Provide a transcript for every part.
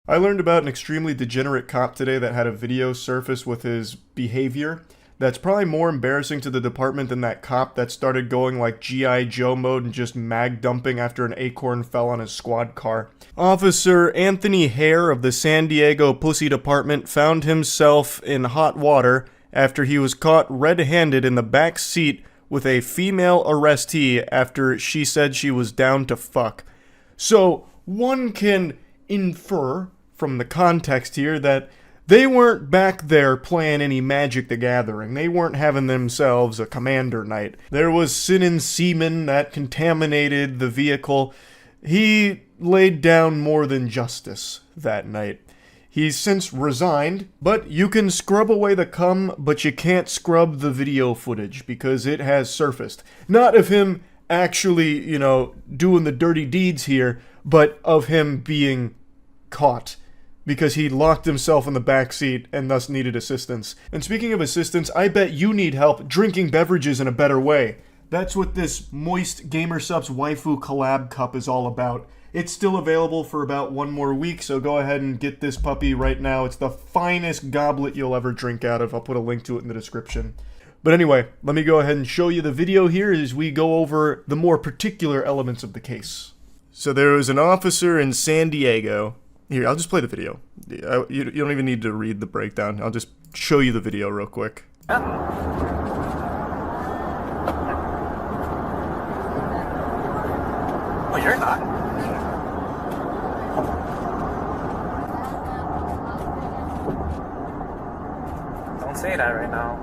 I learned about an extremely degenerate cop today that had a video surface with his behavior that's probably more embarrassing to the department than that cop that started going like G.I. Joe mode and just mag dumping after an acorn fell on his squad car. Officer Anthony Hare of the San Diego Pussy Department found himself in hot water after he was caught red-handed in the back seat with a female arrestee after she said she was down to fuck. So, one can infer from the context here that they weren't back there playing any Magic the Gathering. They weren't having themselves a commander night. There was sin and semen that contaminated the vehicle. He laid down more than justice that night. He's since resigned, but you can scrub away the cum, but you can't scrub the video footage because it has surfaced. Not of him actually, doing the dirty deeds here, but of him being caught because he locked himself in the back seat and thus needed assistance. And speaking of assistance, I bet you need help drinking beverages in a better way. That's what this Moist Gamer Subs Waifu Collab Cup is all about. It's still available for about one more week, so go ahead and get this puppy right now. It's the finest goblet you'll ever drink out of. I'll put a link to it in the description. But anyway, let me go ahead and show you the video here as we go over the more particular elements of the case. So there was an officer in San Diego. Here, I'll just play the video. You don't even need to read the breakdown. I'll just show you the video real quick. Oh, you're not. Don't say that right now.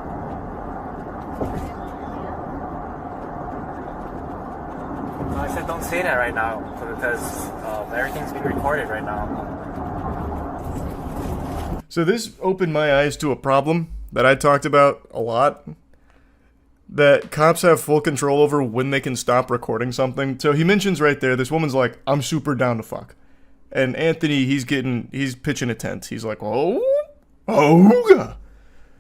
No, I said don't say that right now because everything's being recorded right now. So this opened my eyes to a problem that I talked about a lot. That cops have full control over when they can stop recording something. So he mentions right there, this woman's like, I'm super down to fuck. And Anthony, he's pitching a tent. He's like, oh. And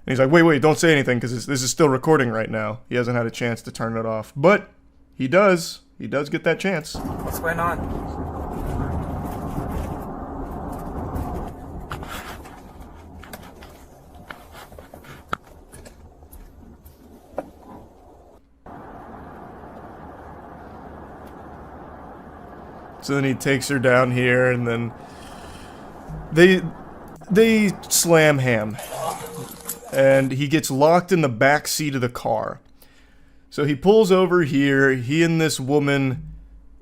he's like, wait, don't say anything because this is still recording right now. He hasn't had a chance to turn it off. But he does. He does get that chance. What's going on? So then he takes her down here, and then they slam ham, and he gets locked in the back seat of the car. So he pulls over here. He and this woman,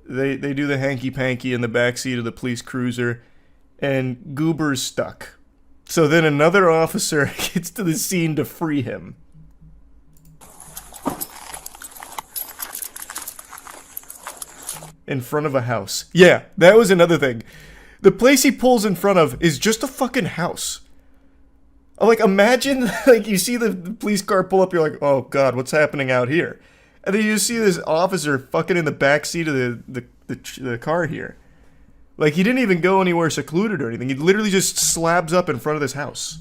they do the hanky-panky in the back seat of the police cruiser, and Goober's stuck. So then another officer gets to the scene to free him. In front of a house. Yeah, that was another thing. The place he pulls in front of is just a fucking house. Like, imagine, like, you see the police car pull up, you're like, oh god, what's happening out here? And then you see this officer fucking in the back seat of the car here. Like, he didn't even go anywhere secluded or anything. He literally just slabs up in front of this house.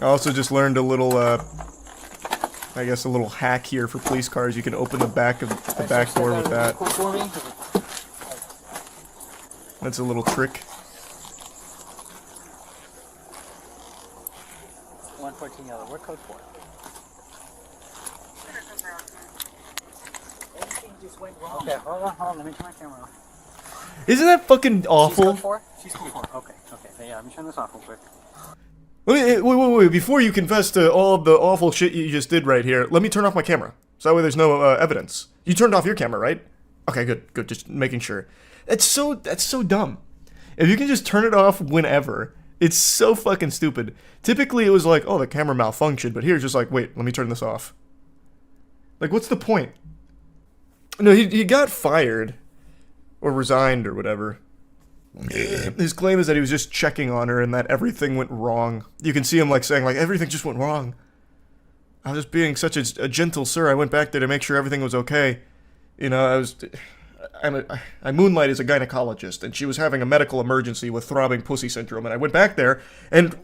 I also just learned a little, I guess a little hack here for police cars. You can open the back door with that. That's a little trick. 114 yellow. What code for? Everything just went wrong. Okay, hold on. Let me turn my camera off. Isn't that fucking awful? She's code 4? She's code 4. Okay. Yeah, let me turn this off real quick. Wait, before you confess to all of the awful shit you just did right here, let me turn off my camera. So that way there's no evidence. You turned off your camera, right? Okay, good, just making sure. That's so dumb. If you can just turn it off whenever, it's so fucking stupid. Typically it was like, oh, the camera malfunctioned, but here it's just like, wait, let me turn this off. Like, what's the point? No, he got fired. Or resigned or whatever. His claim is that he was just checking on her and that everything went wrong. You can see him like saying like everything just went wrong. I was just being such a gentle sir. I went back there to make sure everything was okay. I moonlight as a gynecologist, and she was having a medical emergency with throbbing pussy syndrome, and I went back there, and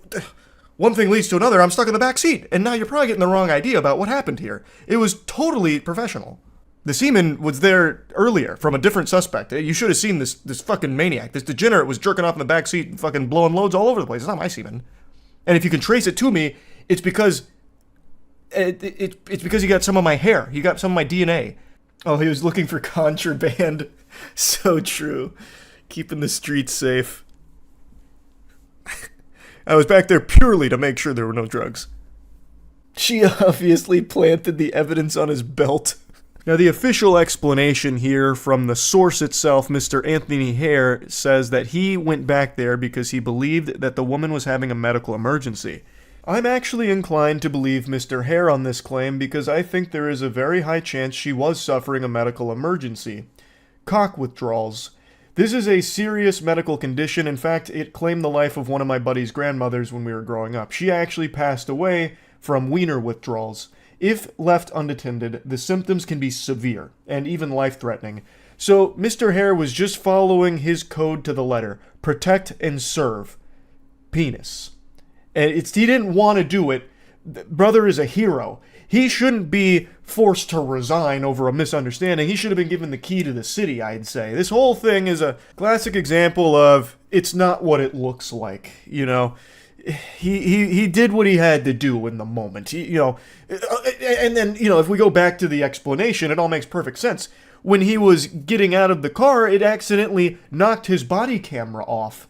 one thing leads to another. I'm stuck in the back seat. And now you're probably getting the wrong idea about what happened here. It was totally professional. The semen was there earlier from a different suspect. You should have seen this fucking maniac. This degenerate was jerking off in the back seat and fucking blowing loads all over the place. It's not my semen. And if you can trace it to me, it's because it's because he got some of my hair. He got some of my DNA. Oh, he was looking for contraband. So true. Keeping the streets safe. I was back there purely to make sure there were no drugs. She obviously planted the evidence on his belt. Now, the official explanation here from the source itself, Mr. Anthony Hare, says that he went back there because he believed that the woman was having a medical emergency. I'm actually inclined to believe Mr. Hare on this claim because I think there is a very high chance she was suffering a medical emergency. Cock withdrawals. This is a serious medical condition. In fact, it claimed the life of one of my buddy's grandmothers when we were growing up. She actually passed away from wiener withdrawals. If left unattended, the symptoms can be severe and even life-threatening. So Mr. Hare was just following his code to the letter. Protect and serve. Penis. And he didn't want to do it. Brother is a hero. He shouldn't be forced to resign over a misunderstanding. He should have been given the key to the city, I'd say. This whole thing is a classic example of it's not what it looks like, you know. He did what he had to do in the moment. And then, if we go back to the explanation, it all makes perfect sense. When he was getting out of the car, it accidentally knocked his body camera off,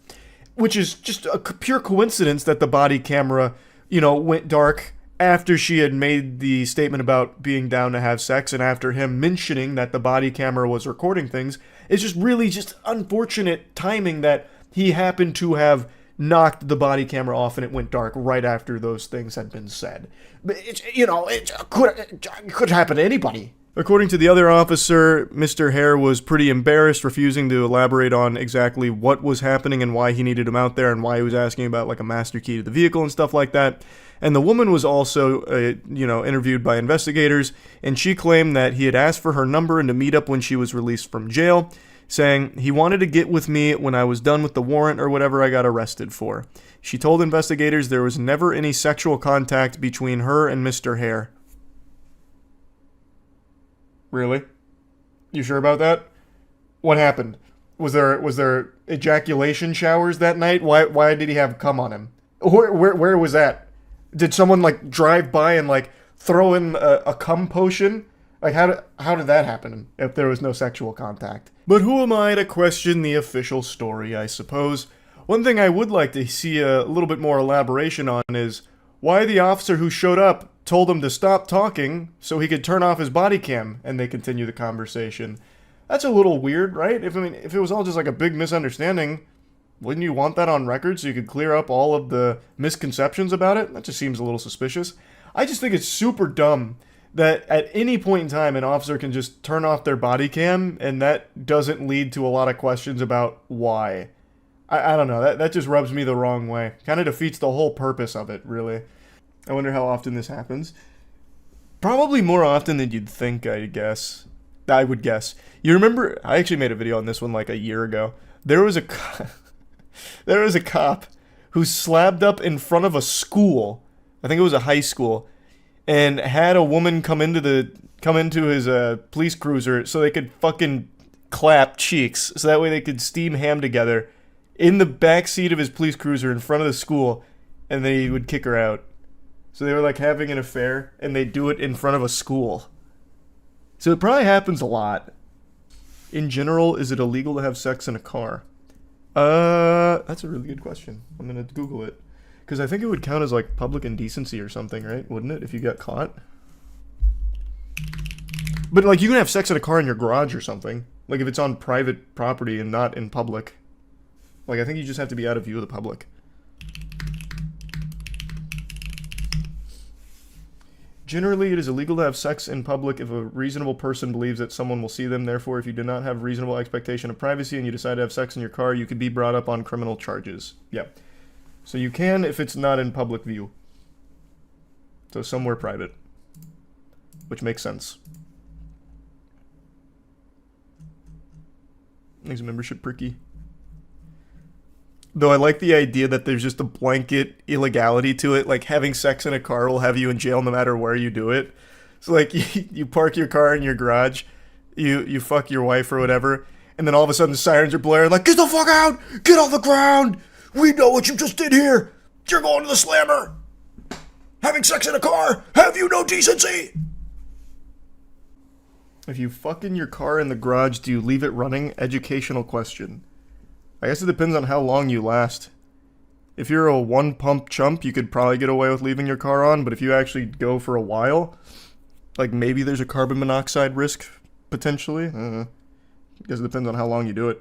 which is just a pure coincidence that the body camera, went dark after she had made the statement about being down to have sex and after him mentioning that the body camera was recording things. It's just really just unfortunate timing that he happened to have knocked the body camera off and it went dark right after those things had been said. But it could happen to anybody. According to the other officer, Mr. Hare was pretty embarrassed, refusing to elaborate on exactly what was happening and why he needed him out there and why he was asking about like a master key to the vehicle and stuff like that. And the woman was also, interviewed by investigators, and she claimed that he had asked for her number and to meet up when she was released from jail, saying he wanted to get with me when I was done with the warrant or whatever I got arrested for. She told investigators there was never any sexual contact between her and Mr. Hare. Really? You sure about that? What happened? Was there ejaculation showers that night? Why did he have cum on him? Where was that? Did someone drive by and throw in a cum potion? How did that happen if there was no sexual contact? But who am I to question the official story, I suppose? One thing I would like to see a little bit more elaboration on is why the officer who showed up told him to stop talking so he could turn off his body cam and they continue the conversation. That's a little weird, right? If it was all just a big misunderstanding, wouldn't you want that on record so you could clear up all of the misconceptions about it? That just seems a little suspicious. I just think it's super dumb that at any point in time an officer can just turn off their body cam and that doesn't lead to a lot of questions about why. I don't know, that just rubs me the wrong way. Kind of defeats the whole purpose of it, really. I wonder how often this happens. Probably more often than you'd think, I would guess. You remember, I actually made a video on this one a year ago. There was a cop who slabbed up in front of a school. I think it was a high school, and had a woman come into his police cruiser so they could fucking clap cheeks, so that way they could steam ham together in the back seat of his police cruiser in front of the school, and then he would kick her out. So they were having an affair, and they do it in front of a school. So it probably happens a lot. In general, is it illegal to have sex in a car? That's a really good question. I'm gonna Google it. Because I think it would count as public indecency or something, right? Wouldn't it, if you got caught? But you can have sex in a car in your garage or something. If it's on private property and not in public. I think you just have to be out of view of the public. Generally, it is illegal to have sex in public if a reasonable person believes that someone will see them. Therefore, if you do not have reasonable expectation of privacy and you decide to have sex in your car, you could be brought up on criminal charges. Yeah. So you can if it's not in public view. So somewhere private. Which makes sense. Makes membership pricky. Though I like the idea that there's just a blanket illegality to it. Like, having sex in a car will have you in jail no matter where you do it. So, like, you park your car in your garage, you fuck your wife or whatever, and then all of a sudden the sirens are blaring, like, get the fuck out! Get off the ground! We know what you just did here! You're going to the slammer! Having sex in a car! Have you no decency? If you fuck in your car in the garage, do you leave it running? Educational question. I guess it depends on how long you last. If you're a one-pump chump, you could probably get away with leaving your car on, but if you actually go for a while, like maybe there's a carbon monoxide risk, potentially. I don't know. I guess it depends on how long you do it.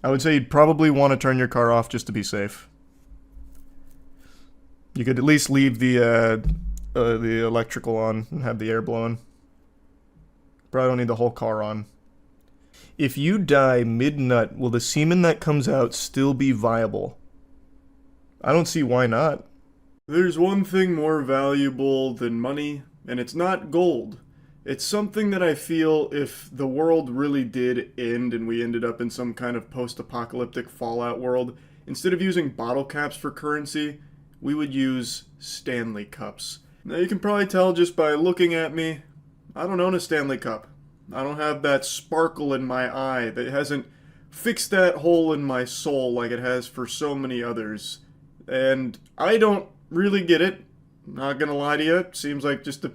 I would say you'd probably want to turn your car off just to be safe. You could at least leave the electrical on and have the air blowing. Probably don't need the whole car on. If you die mid-nut, will the semen that comes out still be viable? I don't see why not. There's one thing more valuable than money, and it's not gold. It's something that I feel if the world really did end and we ended up in some kind of post-apocalyptic Fallout world, instead of using bottle caps for currency, we would use Stanley cups. Now you can probably tell just by looking at me, I don't own a Stanley cup. I don't have that sparkle in my eye that hasn't fixed that hole in my soul like it has for so many others. And I don't really get it. Not gonna lie to you, it seems like just a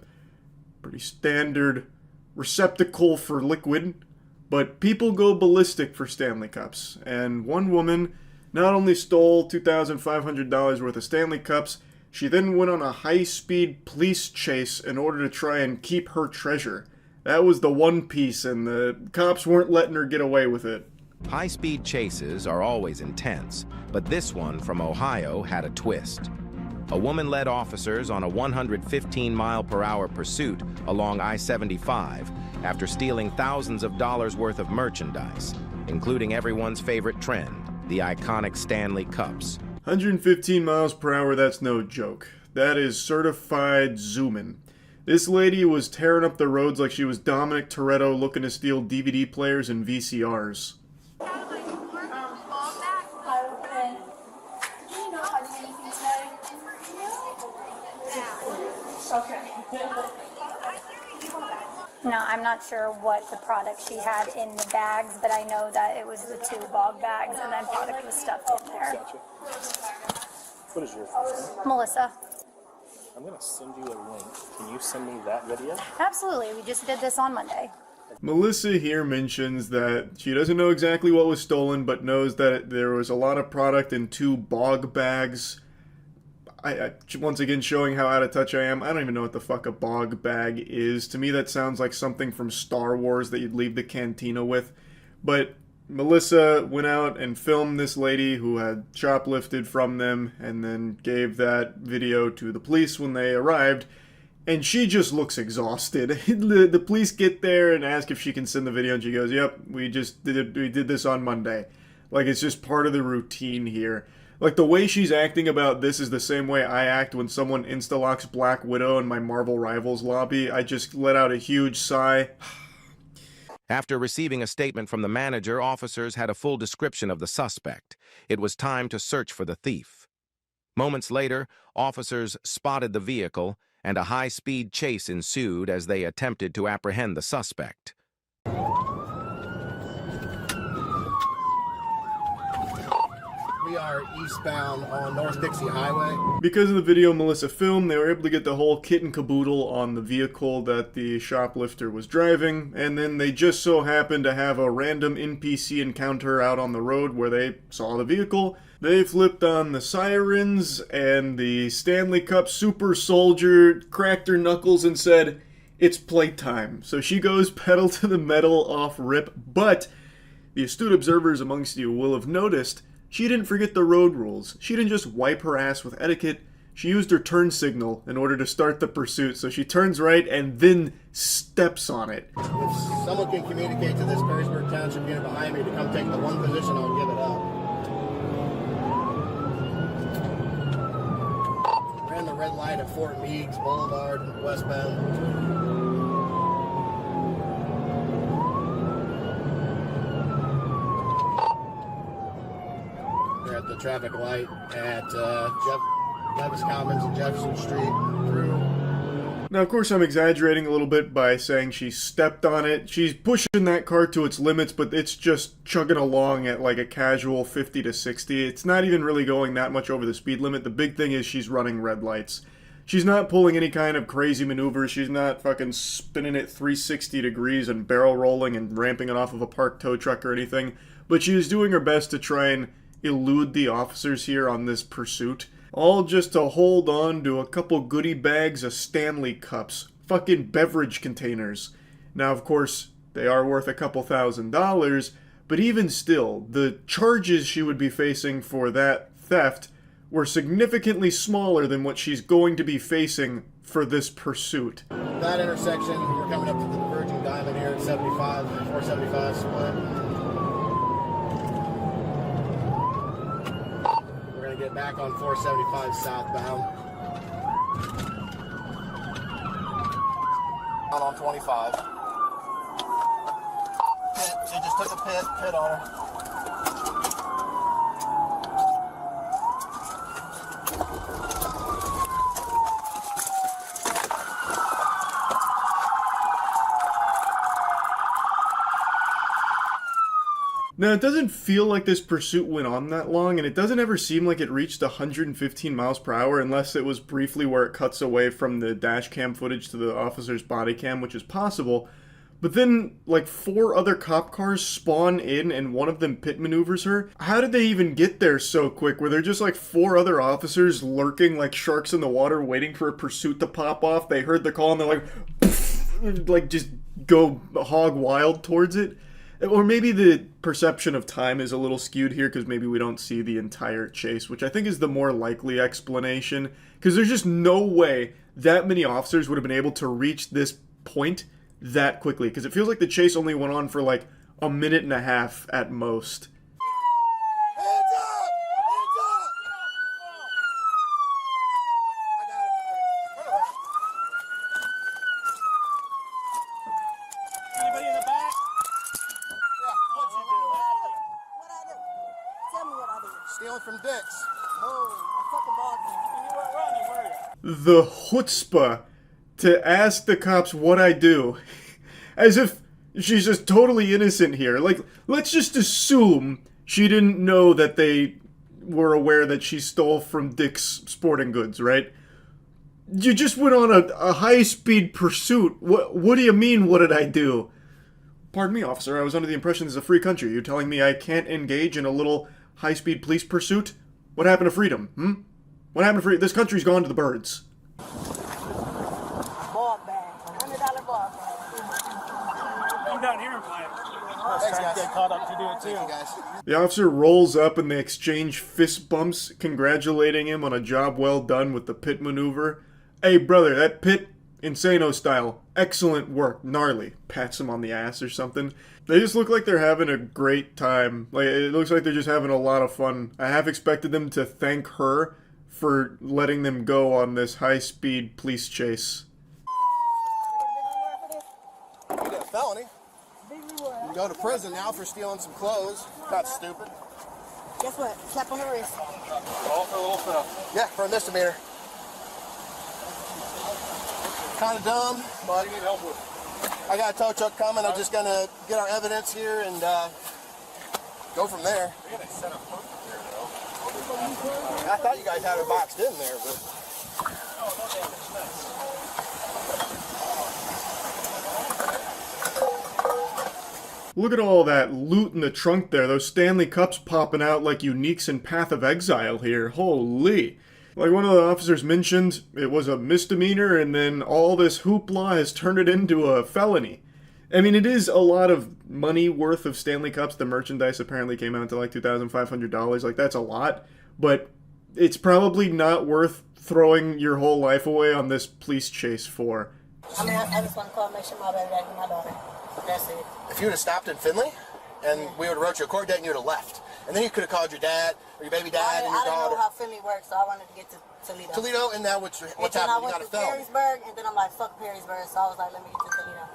pretty standard receptacle for liquid. But people go ballistic for Stanley cups. And one woman not only stole $2,500 worth of Stanley cups, she then went on a high-speed police chase in order to try and keep her treasure. That was the one piece, and the cops weren't letting her get away with it. High-speed chases are always intense, but this one from Ohio had a twist. A woman led officers on a 115-mile-per-hour pursuit along I-75 after stealing thousands of dollars worth of merchandise, including everyone's favorite trend, the iconic Stanley cups. 115 miles per hour, that's no joke. That is certified zooming. This lady was tearing up the roads like she was Dominic Toretto looking to steal DVD players and VCRs. No, I'm not sure what the product she had in the bags, but I know that it was the 2 bog bags and then product was stuffed in there. Gotcha. What is your first name? Melissa. I'm going to send you a link. Can you send me that video? Absolutely. We just did this on Monday. Melissa here mentions that she doesn't know exactly what was stolen, but knows that there was a lot of product in 2 bog bags. I once again showing how out of touch I am. I don't even know what the fuck a bog bag is. To me that sounds like something from Star Wars that you'd leave the cantina with. But Melissa went out and filmed this lady who had shoplifted from them and then gave that video to the police when they arrived. And she just looks exhausted. The police get there and ask if she can send the video and she goes, yep, we did this on Monday. Like, it's just part of the routine here. Like, the way she's acting about this is the same way I act when someone insta-locks Black Widow in my Marvel Rivals lobby. I just let out a huge sigh. After receiving a statement from the manager, officers had a full description of the suspect. It was time to search for the thief. Moments later, officers spotted the vehicle, and a high-speed chase ensued as they attempted to apprehend the suspect. We are eastbound on North Dixie Highway. Because of the video Melissa filmed, they were able to get the whole kit and caboodle on the vehicle that the shoplifter was driving, and then they just so happened to have a random NPC encounter out on the road where they saw the vehicle. They flipped on the sirens, and the Stanley Cup super soldier cracked her knuckles and said, "It's playtime." So she goes pedal to the metal off rip, but the astute observers amongst you will have noticed she didn't forget the road rules. She didn't just wipe her ass with etiquette. She used her turn signal in order to start the pursuit. So she turns right and then steps on it. If someone can communicate to this Perrysburg Township unit behind me to come take the one position, I'll give it up. Ran the red light at Fort Meigs Boulevard, westbound. They're at the traffic light at Levis Commons and Jefferson Street through. Now, of course, I'm exaggerating a little bit by saying she stepped on it. She's pushing that car to its limits, but it's just chugging along at like a casual 50 to 60. It's not even really going that much over the speed limit. The big thing is she's running red lights. She's not pulling any kind of crazy maneuvers. She's not fucking spinning it 360 degrees and barrel rolling and ramping it off of a parked tow truck or anything. But she is doing her best to try and elude the officers here on this pursuit. All just to hold on to a couple goodie bags of Stanley cups. Fucking beverage containers. Now, of course, they are worth a couple $1,000s, but even still, the charges she would be facing for that theft were significantly smaller than what she's going to be facing for this pursuit. That intersection, we're coming up to the diverging diamond here at 75, 475 split. We're going to get back on 475 southbound. Out on 25. She just took a pit on her. Now, it doesn't feel like this pursuit went on that long, and it doesn't ever seem like it reached 115 miles per hour unless it was briefly where it cuts away from the dash cam footage to the officer's body cam, which is possible. But then, like, 4 other cop cars spawn in and one of them pit maneuvers her. How did they even get there so quick? Were there just like 4 other officers lurking like sharks in the water waiting for a pursuit to pop off? They heard the call and they're like, poof, like just go hog wild towards it? Or maybe the perception of time is a little skewed here because maybe we don't see the entire chase, which I think is the more likely explanation. Because there's just no way that many officers would have been able to reach this point that quickly. Because it feels like the chase only went on for like a minute and a half at most. From Dick's. Oh, I fucking bogged me. The chutzpah to ask the cops what I do. As if she's just totally innocent here. Like, let's just assume she didn't know that they were aware that she stole from Dick's Sporting Goods, right? You just went on a high-speed pursuit. What do you mean, what did I do? Pardon me, officer, I was under the impression this is a free country. You're telling me I can't engage in a little high-speed police pursuit? What happened to freedom, What happened to freedom? This country's gone to the birds. Ball bag, $100 ball bag. Come down here and play. Thanks, guys. Get caught up to do it too. Thank you, guys. The officer rolls up and they exchange fist bumps, congratulating him on a job well done with the pit maneuver. Hey, brother, that pit, Insano style, excellent work, gnarly. Pats him on the ass or something. They just look like they're having a great time. Like, it looks like they're just having a lot of fun. I half expected them to thank her for letting them go on this high-speed police chase. You did a felony. You go to prison now for stealing some clothes. Not stupid. Guess what? Slap on the wrist. All for a little stuff. Yeah, for a misdemeanor. Kind of dumb, but What do you need help with? I got a tow truck coming. I'm just gonna get our evidence here and go from there. We gotta set up front there, though. I thought you guys had it boxed in there, but Look at all that loot in the trunk there. Those Stanley cups popping out like uniques in Path of Exile here. Holy. Like one of the officers mentioned, it was a misdemeanor and then all this hoopla has turned it into a felony. I mean, it is a lot of money worth of Stanley cups. The merchandise apparently came out to like $2,500. Like, that's a lot. But it's probably not worth throwing your whole life away on this police chase for. I mean, I just want to call and make sure my baby back with my daughter. That's it. if you would have stopped in Finley, and we would have wrote you a court date and you would have left. And then you could have called your dad, or your baby dad, and your I didn't daughter. know how Finley works, so I wanted to get to Toledo. Toledo, and now what's And happened? then I You got went a to felony. Perrysburg, and then I'm like, fuck Perrysburg, so I was like, let me get to Toledo.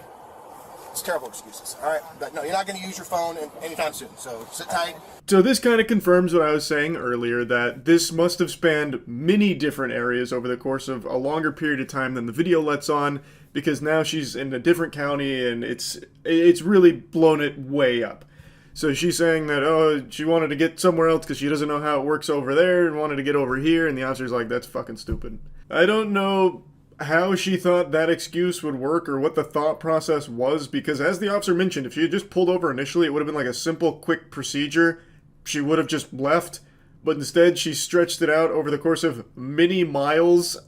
It's terrible excuses. All right, but no, you're not going to use your phone anytime soon. So sit tight. So this kind of confirms what I was saying earlier, that this must have spanned many different areas over the course of a longer period of time than the video lets on, because now she's in a different county and it's really blown it way up. So she's saying that, oh, she wanted to get somewhere else because she doesn't know how it works over there and wanted to get over here, and the officer's like, that's fucking stupid. I don't know how she thought that excuse would work or what the thought process was, because as the officer mentioned, if she had just pulled over initially, it would have been like a simple, quick procedure. She would have just left, but instead she stretched it out over the course of many miles,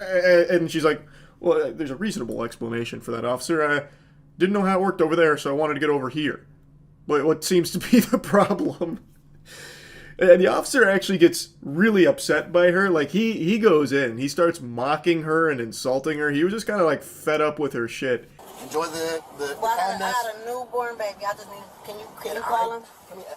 and she's like, well, there's a reasonable explanation for that, officer. I didn't know how it worked over there, so I wanted to get over here. But what seems to be the problem? And the officer actually gets really upset by her. Like, he goes in. He starts mocking her and insulting her. He was just kind of, like, fed up with her shit. Enjoy the Well, kindness. I had a newborn baby. I just need. Can you call him?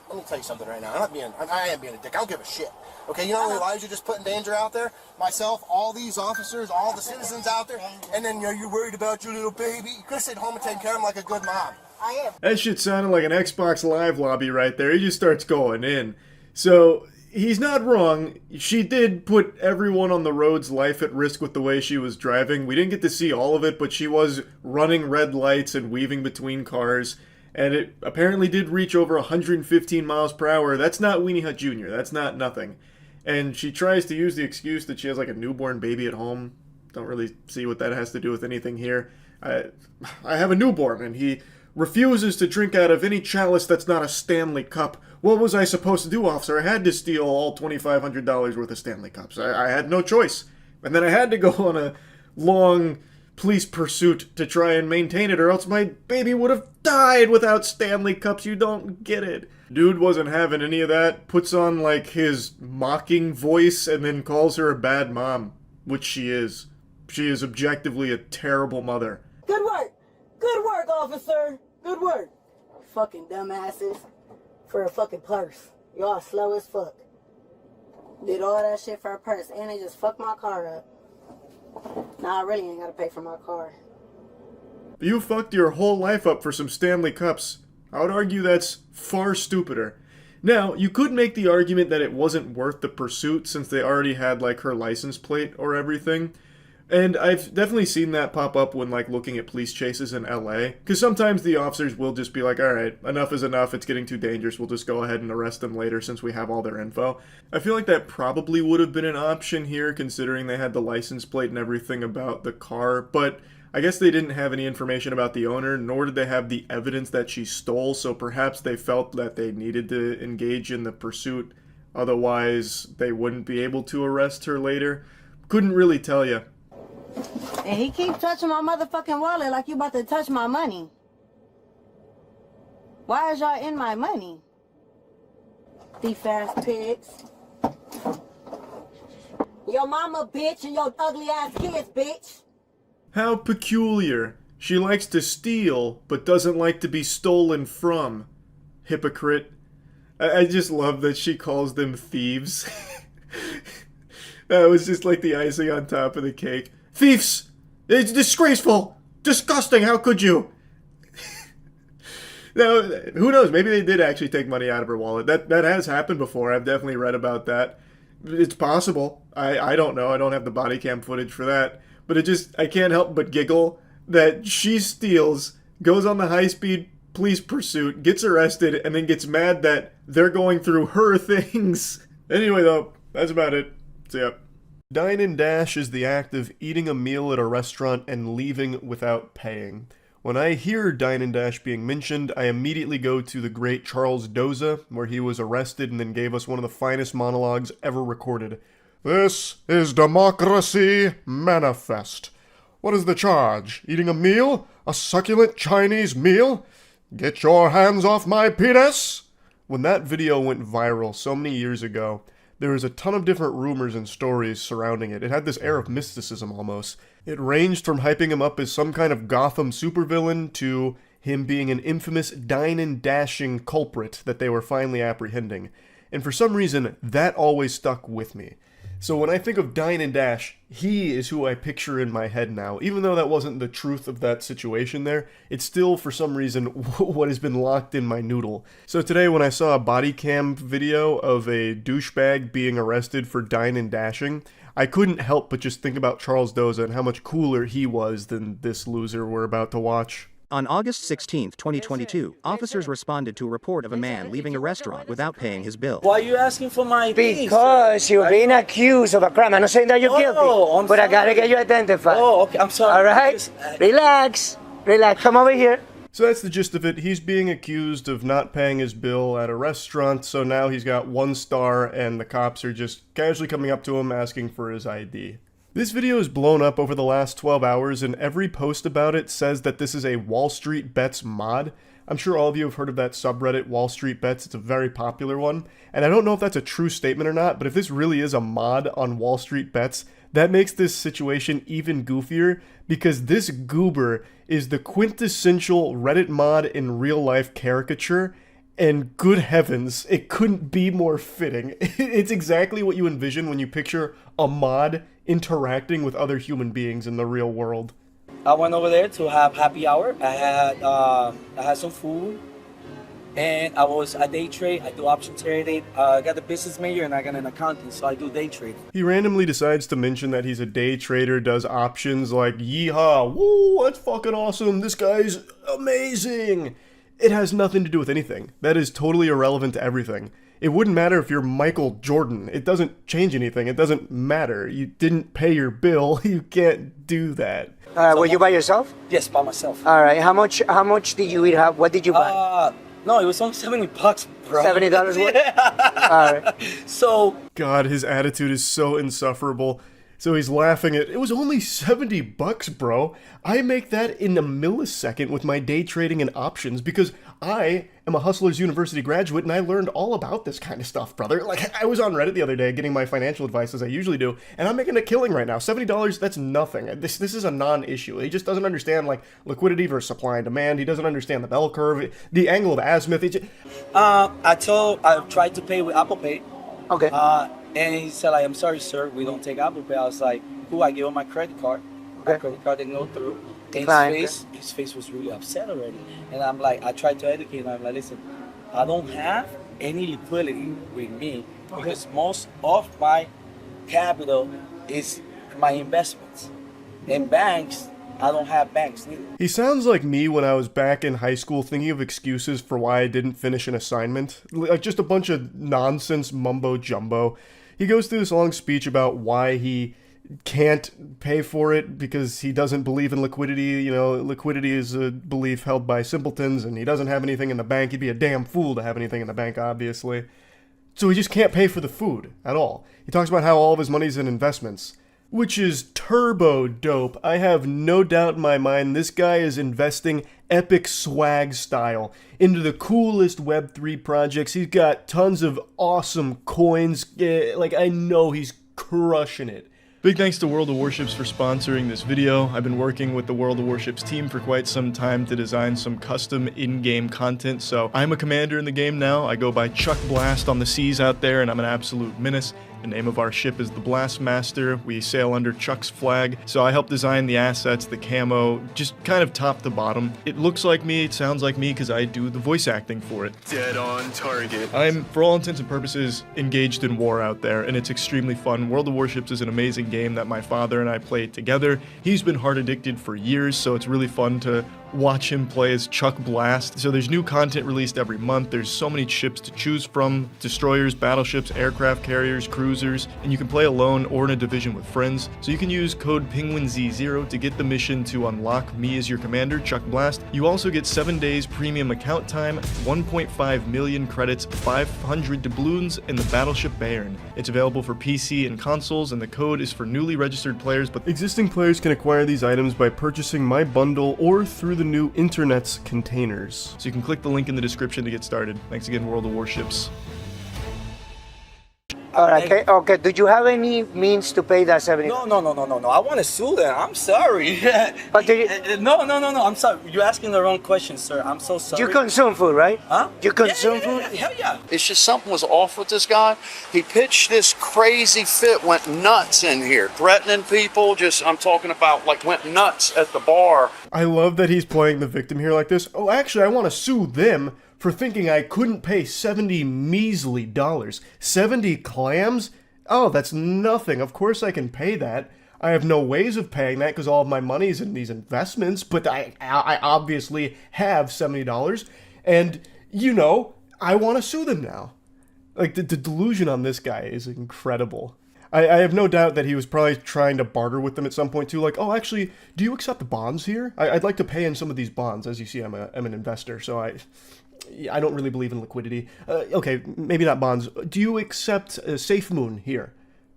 Let me tell you something right now. I am being a dick. I don't give a shit. Okay, you know how many lives you're just putting danger out there? Myself, all these officers, all the citizens out there, and then you're worried about your little baby. You could have stayed home and taken care of him like a good mom. I am. That shit sounded like an Xbox Live lobby right there. He just starts going in. So, he's not wrong. She did put everyone on the road's life at risk with the way she was driving. We didn't get to see all of it, but she was running red lights and weaving between cars. And it apparently did reach over 115 miles per hour. That's not Weenie Hut Jr. That's not nothing. And she tries to use the excuse that she has like a newborn baby at home. Don't really see what that has to do with anything here. I have a newborn, and he refuses to drink out of any chalice that's not a Stanley cup. What was I supposed to do, officer? I had to steal all $2,500 worth of Stanley cups. I had no choice. And then I had to go on a long police pursuit to try and maintain it, or else my baby would have died without Stanley cups. You don't get it. Dude wasn't having any of that. Puts on, like, his mocking voice and then calls her a bad mom, which she is. She is objectively a terrible mother. Good work. Good work, officer. Good work. Fucking dumbasses. For a fucking purse. Y'all slow as fuck. Did all that shit for a purse, and they just fucked my car up. Nah, I really ain't gotta pay for my car. You fucked your whole life up for some Stanley cups. I would argue that's far stupider. Now, you could make the argument that it wasn't worth the pursuit since they already had, like, her license plate or everything. And I've definitely seen that pop up when, like, looking at police chases in LA. Because sometimes the officers will just be like, alright, enough is enough, it's getting too dangerous, we'll just go ahead and arrest them later since we have all their info. I feel like that probably would have been an option here, considering they had the license plate and everything about the car, but I guess they didn't have any information about the owner, nor did they have the evidence that she stole, so perhaps they felt that they needed to engage in the pursuit, otherwise they wouldn't be able to arrest her later. Couldn't really tell you. And he keeps touching my motherfucking wallet like you about to touch my money. Why is y'all in my money? Thief ass pigs. Your mama bitch and your ugly ass kids bitch. How peculiar. She likes to steal, but doesn't like to be stolen from. Hypocrite. I just love that she calls them thieves. That was just like the icing on top of the cake. Thieves! It's disgraceful! Disgusting! How could you? Now, who knows? Maybe they did actually take money out of her wallet. That has happened before. I've definitely read about that. It's possible. I don't know. I don't have the body cam footage for that. But I can't help but giggle that she steals, goes on the high-speed police pursuit, gets arrested, and then gets mad that they're going through her things. Anyway, though, that's about it. See ya. Dine and dash is the act of eating a meal at a restaurant and leaving without paying. When I hear dine and dash being mentioned, I immediately go to the great Charles Doza, where he was arrested and then gave us one of the finest monologues ever recorded. This is Democracy Manifest. What is the charge? Eating a meal? A succulent Chinese meal? Get your hands off my penis! When that video went viral so many years ago, there was a ton of different rumors and stories surrounding it. It had this air of mysticism almost. It ranged from hyping him up as some kind of Gotham supervillain to him being an infamous dine and dashing culprit that they were finally apprehending. And for some reason, that always stuck with me. So when I think of Dine and Dash, he is who I picture in my head now. Even though that wasn't the truth of that situation there, it's still, for some reason, what has been locked in my noodle. So today when I saw a body cam video of a douchebag being arrested for dine and dashing, I couldn't help but just think about Charles Doza and how much cooler he was than this loser we're about to watch. On August 16, 2022, officers responded to a report of a man leaving a restaurant without paying his bill. Why are you asking for my things, Because you're being accused of a crime. I'm not saying that you're guilty, but I gotta get you identified. Oh, okay, I'm sorry. All right? Relax. Come over here. So that's the gist of it. He's being accused of not paying his bill at a restaurant, so now he's got 1 star and the cops are just casually coming up to him asking for his ID. This video is blown up over the last 12 hours, and every post about it says that this is a Wall Street Bets mod. I'm sure all of you have heard of that subreddit, Wall Street Bets. It's a very popular one, and I don't know if that's a true statement or not, but if this really is a mod on Wall Street Bets, that makes this situation even goofier, because this goober is the quintessential Reddit mod in real-life caricature, and good heavens, it couldn't be more fitting. It's exactly what you envision when you picture a mod interacting with other human beings in the real world. I went over there to have happy hour. I had some food, and I day trade. I do option trading. I got a business major and I got an accounting, so I do day trading. He randomly decides to mention that he's a day trader, does options like yeehaw, woo, that's fucking awesome, this guy's amazing. It has nothing to do with anything. That is totally irrelevant to everything. It wouldn't matter if you're Michael Jordan. It doesn't change anything. It doesn't matter. You didn't pay your bill. You can't do that. Were you by yourself? Yes, by myself. All right. How much did you eat? What did you buy? No, it was only $70, bro. $70 worth? Yeah. All right. So. God, his attitude is so insufferable. So he's laughing at, it was only $70, bro. I make that in a millisecond with my day trading and options because I am a Hustlers University graduate and I learned all about this kind of stuff, brother. Like, I was on Reddit the other day getting my financial advice as I usually do, and I'm making a killing right now. $70, that's nothing. This is a non-issue. He just doesn't understand, like, liquidity versus supply and demand. He doesn't understand the bell curve, the angle of azimuth. I tried to pay with Apple Pay. Okay. And he said, like, I'm sorry, sir, we don't take Apple Pay. I was like, cool, I gave him my credit card. Okay. My credit card didn't go through. Decline. His face was really upset already. And I'm like, I tried to educate him. I'm like, listen, I don't have any liquidity with me because most of my capital is my investments. In banks, I don't have banks neither. He sounds like me when I was back in high school thinking of excuses for why I didn't finish an assignment. Like just a bunch of nonsense mumbo jumbo. He goes through this long speech about why he can't pay for it because he doesn't believe in liquidity. You know, liquidity is a belief held by simpletons and he doesn't have anything in the bank. He'd be a damn fool to have anything in the bank, obviously. So he just can't pay for the food at all. He talks about how all of his money's in investments, which is turbo dope. I have no doubt in my mind this guy is investing epic swag style into the coolest Web3 projects. He's got tons of awesome coins. Like, I know he's crushing it. Big thanks to World of Warships for sponsoring this video. I've been working with the World of Warships team for quite some time to design some custom in-game content, so I'm a commander in the game now. I go by Chuck Blast on the seas out there, and I'm an absolute menace. The name of our ship is the Blastmaster. We sail under Chuck's flag, so I help design the assets, the camo, just kind of top to bottom. It looks like me, it sounds like me, because I do the voice acting for it. Dead on target. I'm, for all intents and purposes, engaged in war out there, and it's extremely fun. World of Warships is an amazing game that my father and I played together. He's been hard addicted for years, so it's really fun to watch him play as Chuck Blast. So there's new content released every month. There's so many ships to choose from: destroyers, battleships, aircraft carriers, cruisers, and you can play alone or in a division with friends. So you can use code Penguinz0 to get the mission to unlock me as your commander, Chuck Blast. You also get 7 days premium account time, 1.5 million credits, 500 doubloons, and the battleship Bayern. It's available for PC and consoles, and the code is for newly registered players, but existing players can acquire these items by purchasing my bundle or through the new internet's containers. So you can click the link in the description to get started. Thanks again, World of Warships. All right. Okay. Do you have any means to pay that $70? No. I want to sue them. I'm sorry. But do you, No. I'm sorry. You're asking the wrong question, sir. I'm so sorry. you consume food, right? Huh? You consume food? Hell yeah. It's just something was off with this guy. He pitched this crazy fit, went nuts in here, threatening people. I'm talking about like went nuts at the bar. I love that he's playing the victim here like this. Oh, actually, I want to sue them for thinking I couldn't pay $70 measly dollars. 70 clams? Oh, that's nothing. Of course I can pay that. I have no ways of paying that because all of my money's in these investments, but I obviously have $70. And, you know, I want to sue them now. Like, the delusion on this guy is incredible. I have no doubt that he was probably trying to barter with them at some point too. Like, oh, actually, do you accept the bonds here? I'd like to pay in some of these bonds. As you see, I'm an investor, so I don't really believe in liquidity. Okay, maybe not bonds. Do you accept Safe Moon here?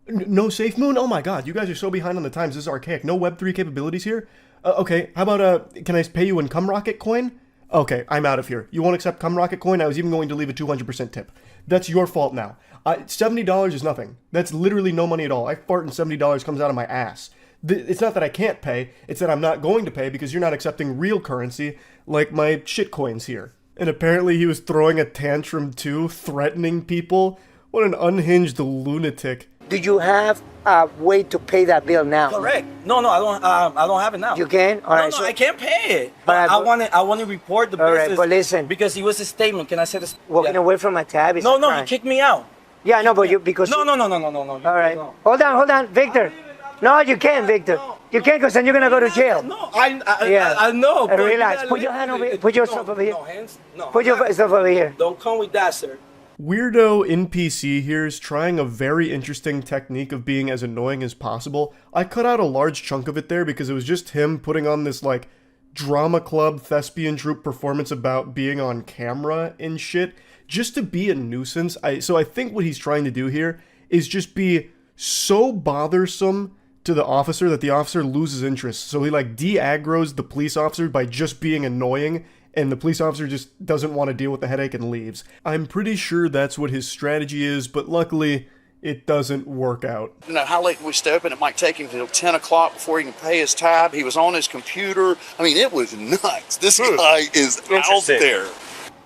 No Safe Moon? Oh my god, you guys are so behind on the times. This is archaic. No Web3 capabilities here? Okay, how about, can I pay you in Cumrocket coin? Okay, I'm out of here. You won't accept Cumrocket coin? I was even going to leave a 200% tip. That's your fault now. $70 is nothing. That's literally no money at all. I fart and $70 comes out of my ass. It's not that I can't pay, it's that I'm not going to pay because you're not accepting real currency like my shit coins here. And apparently he was throwing a tantrum too, threatening people. What an unhinged lunatic. Do you have a way to pay that bill now? Correct. No, I don't have it now. You can? All right. No, I can't pay it. But I want to report the business. All right, but listen. Because it was a statement. Can I say this? Walking away from a tab is No, he kicked me out. Yeah, no, but you, because... No. All right. Hold on, Victor. No, you can't, Victor. You can't, because then you're going to go to jail. No, I know. Relax. Put your hand over here. Put yourself over here. No, hands. No. Put yourself over here. Don't come with that, sir. Weirdo NPC here is trying a very interesting technique of being as annoying as possible. I cut out a large chunk of it there because it was just him putting on this, like, drama club thespian troupe performance about being on camera and shit, just to be a nuisance. So I think what he's trying to do here is just be so bothersome to the officer that the officer loses interest. So he, like, de-aggroes the police officer by just being annoying, and the police officer just doesn't want to deal with the headache and leaves. I'm pretty sure that's what his strategy is, but luckily, it doesn't work out. You know, how late can we stay open? It might take him till 10 o'clock before he can pay his tab. He was on his computer. I mean, it was nuts. This guy is out there.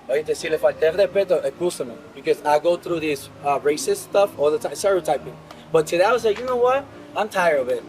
Oíste, si le falté respeto, excúsame, because I go through this racist stuff all the time, stereotyping. But today I was like, you know what? I'm tired of it.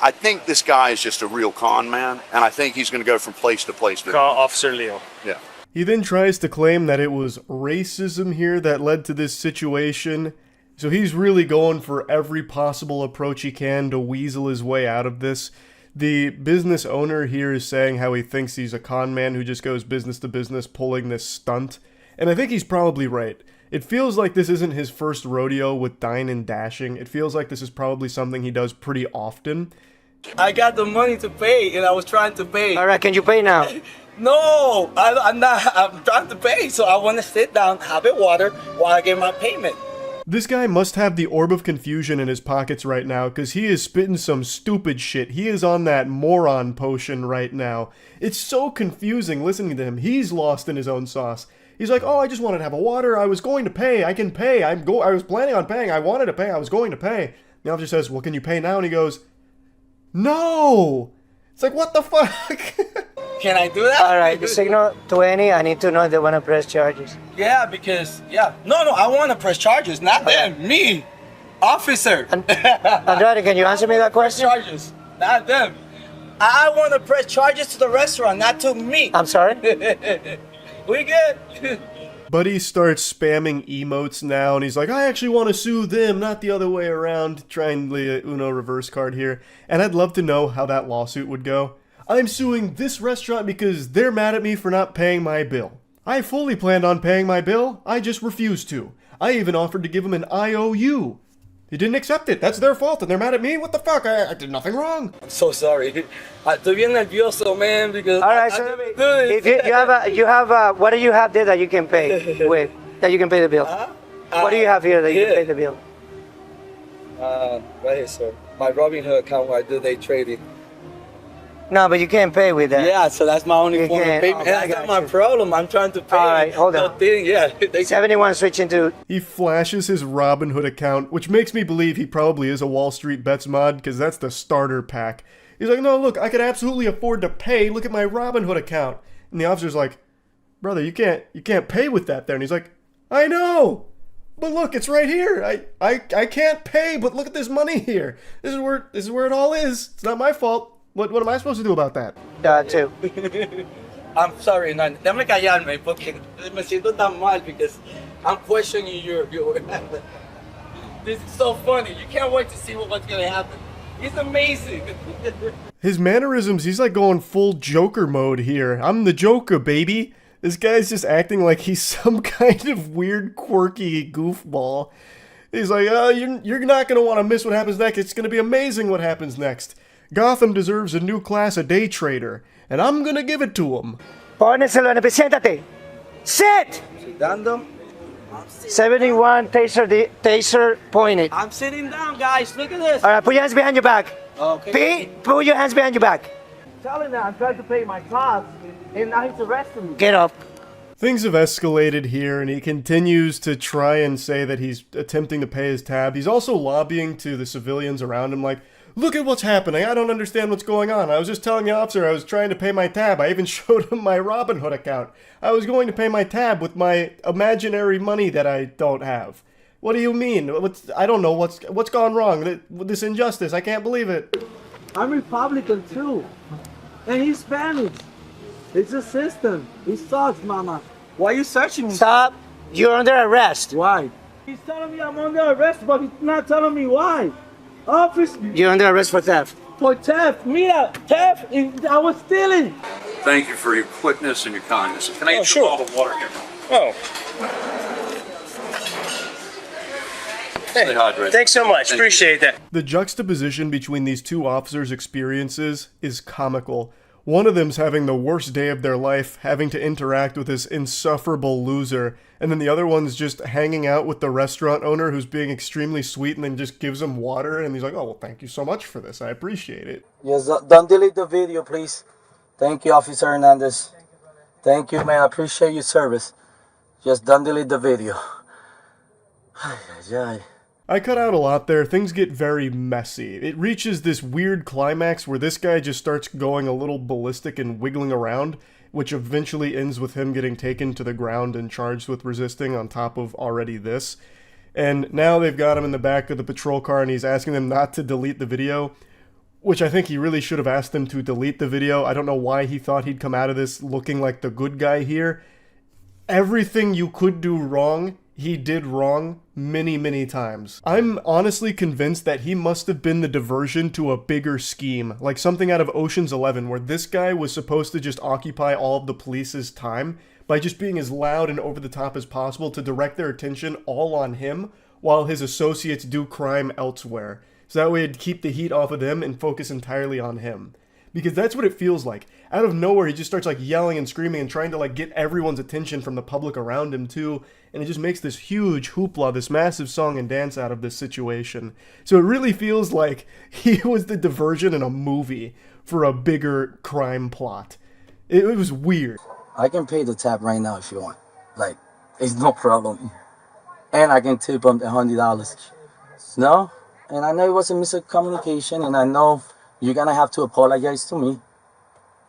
I think this guy is just a real con man, and I think he's going to go from place to place. Call Officer Leo. Yeah. He then tries to claim that it was racism here that led to this situation. So he's really going for every possible approach he can to weasel his way out of this. The business owner here is saying how he thinks he's a con man who just goes business to business pulling this stunt. And I think he's probably right. It feels like this isn't his first rodeo with dine and dashing. It feels like this is probably something he does pretty often. I got the money to pay, and I was trying to pay. All right, can you pay now? No, I'm not. I'm trying to pay, so I want to sit down, have a water while I get my payment. This guy must have the orb of confusion in his pockets right now, because he is spitting some stupid shit. He is on that moron potion right now. It's so confusing listening to him. He's lost in his own sauce. He's like, oh, I just wanted to have a water. I was going to pay. I can pay. I was planning on paying. I wanted to pay. I was going to pay. The officer says, well, can you pay now? And he goes, no. It's like, what the fuck? Can I do that? All right, the signal 20, I need to know if they want to press charges. Yeah, because, No, I want to press charges, not them, me. Officer. Andrade, can you answer me that question? Charges, not them. I want to press charges to the restaurant, not to me. I'm sorry? We good. Buddy starts spamming emotes now, and he's like, I actually want to sue them, not the other way around. Trying the Uno reverse card here. And I'd love to know how that lawsuit would go. I'm suing this restaurant because they're mad at me for not paying my bill. I fully planned on paying my bill, I just refused to. I even offered to give him an IOU. He didn't accept it. That's their fault, and they're mad at me? What the fuck? I did nothing wrong. I'm so sorry. Estoy bien nervioso, man, because all right, so if you have what do you have there that you can pay with, that you can pay the bill? What do you have here that you can pay the bill? Right here, sir. My Robinhood account where I do day trading. No, but you can't pay with that. Yeah, so that's my only You form of can't. payment. Oh, And I that's not got my you. problem. I'm trying to pay. All right, hold the on. thing. Yeah, 71 switching to. He flashes his Robinhood account, which makes me believe he probably is a Wall Street Bets mod, because that's the starter pack. He's like, no, look, I could absolutely afford to pay. Look at my Robinhood account. And the officer's like, brother, you can't pay with that there. And he's like, I know, but look, it's right here. I can't pay, but look at this money here. This is where it all is. It's not my fault. What am I supposed to do about that? Too. I'm sorry, no, déjame callarme porque me siento tan mal because I'm questioning your. This is so funny. You can't wait to see what's gonna happen. It's amazing. His mannerisms, he's like going full Joker mode here. I'm the Joker, baby. This guy's just acting like he's some kind of weird, quirky goofball. He's like, oh, you're not going to want to miss what happens next. It's going to be amazing what happens next. Gotham deserves a new class of day trader, and I'm going to give it to him. Póneselo en el siéntate. Sit! Dando. 71 taser pointed. I'm sitting down, guys. Look at this. All right, put your hands behind your back. Okay. Pete, put your hands behind your back. Telling that I'm trying to pay my costs, and now he's arresting me. Get up. Things have escalated here, and he continues to try and say that he's attempting to pay his tab. He's also lobbying to the civilians around him like, look at what's happening. I don't understand what's going on. I was just telling the officer I was trying to pay my tab. I even showed him my Robinhood account. I was going to pay my tab with my imaginary money that I don't have. What do you mean? I don't know what's gone wrong. This injustice. I can't believe it. I'm Republican too, and he's Spanish. It's a system. It sucks, mama. Why are you searching me? Stop. You're under arrest. Why? He's telling me I'm under arrest, but he's not telling me why. Office. You're under arrest for theft. For theft. Mira, theft. I was stealing. Thank you for your quickness and your kindness. Can I get you a bottle of water here? Oh. Stay hydrated. Thanks so much. Thank Appreciate that. The juxtaposition between these two officers' experiences is comical. One of them's having the worst day of their life, having to interact with this insufferable loser, and then the other one's just hanging out with the restaurant owner who's being extremely sweet and then just gives him water, and he's like, oh, well, thank you so much for this. I appreciate it. Yes, don't delete the video, please. Thank you, Officer Hernandez. Thank you, man. I appreciate your service. Just don't delete the video. I cut out a lot there. Things get very messy. It reaches this weird climax where this guy just starts going a little ballistic and wiggling around, which eventually ends with him getting taken to the ground and charged with resisting on top of already this. And now they've got him in the back of the patrol car and he's asking them not to delete the video, which I think he really should have asked them to delete the video. I don't know why he thought he'd come out of this looking like the good guy here. Everything you could do wrong, he did wrong many, many times. I'm honestly convinced that he must have been the diversion to a bigger scheme, like something out of Ocean's 11, where this guy was supposed to just occupy all of the police's time by just being as loud and over the top as possible to direct their attention all on him while his associates do crime elsewhere. So that way it'd keep the heat off of them and focus entirely on him. Because that's what it feels like. Out of nowhere, he just starts like yelling and screaming and trying to like get everyone's attention from the public around him too. And it just makes this huge hoopla, this massive song and dance out of this situation. So it really feels like he was the diversion in a movie for a bigger crime plot. It was weird. I can pay the tab right now if you want. Like, it's no problem. And I can tip him $100. No? And I know it was a miscommunication, and I know you're gonna have to apologize to me,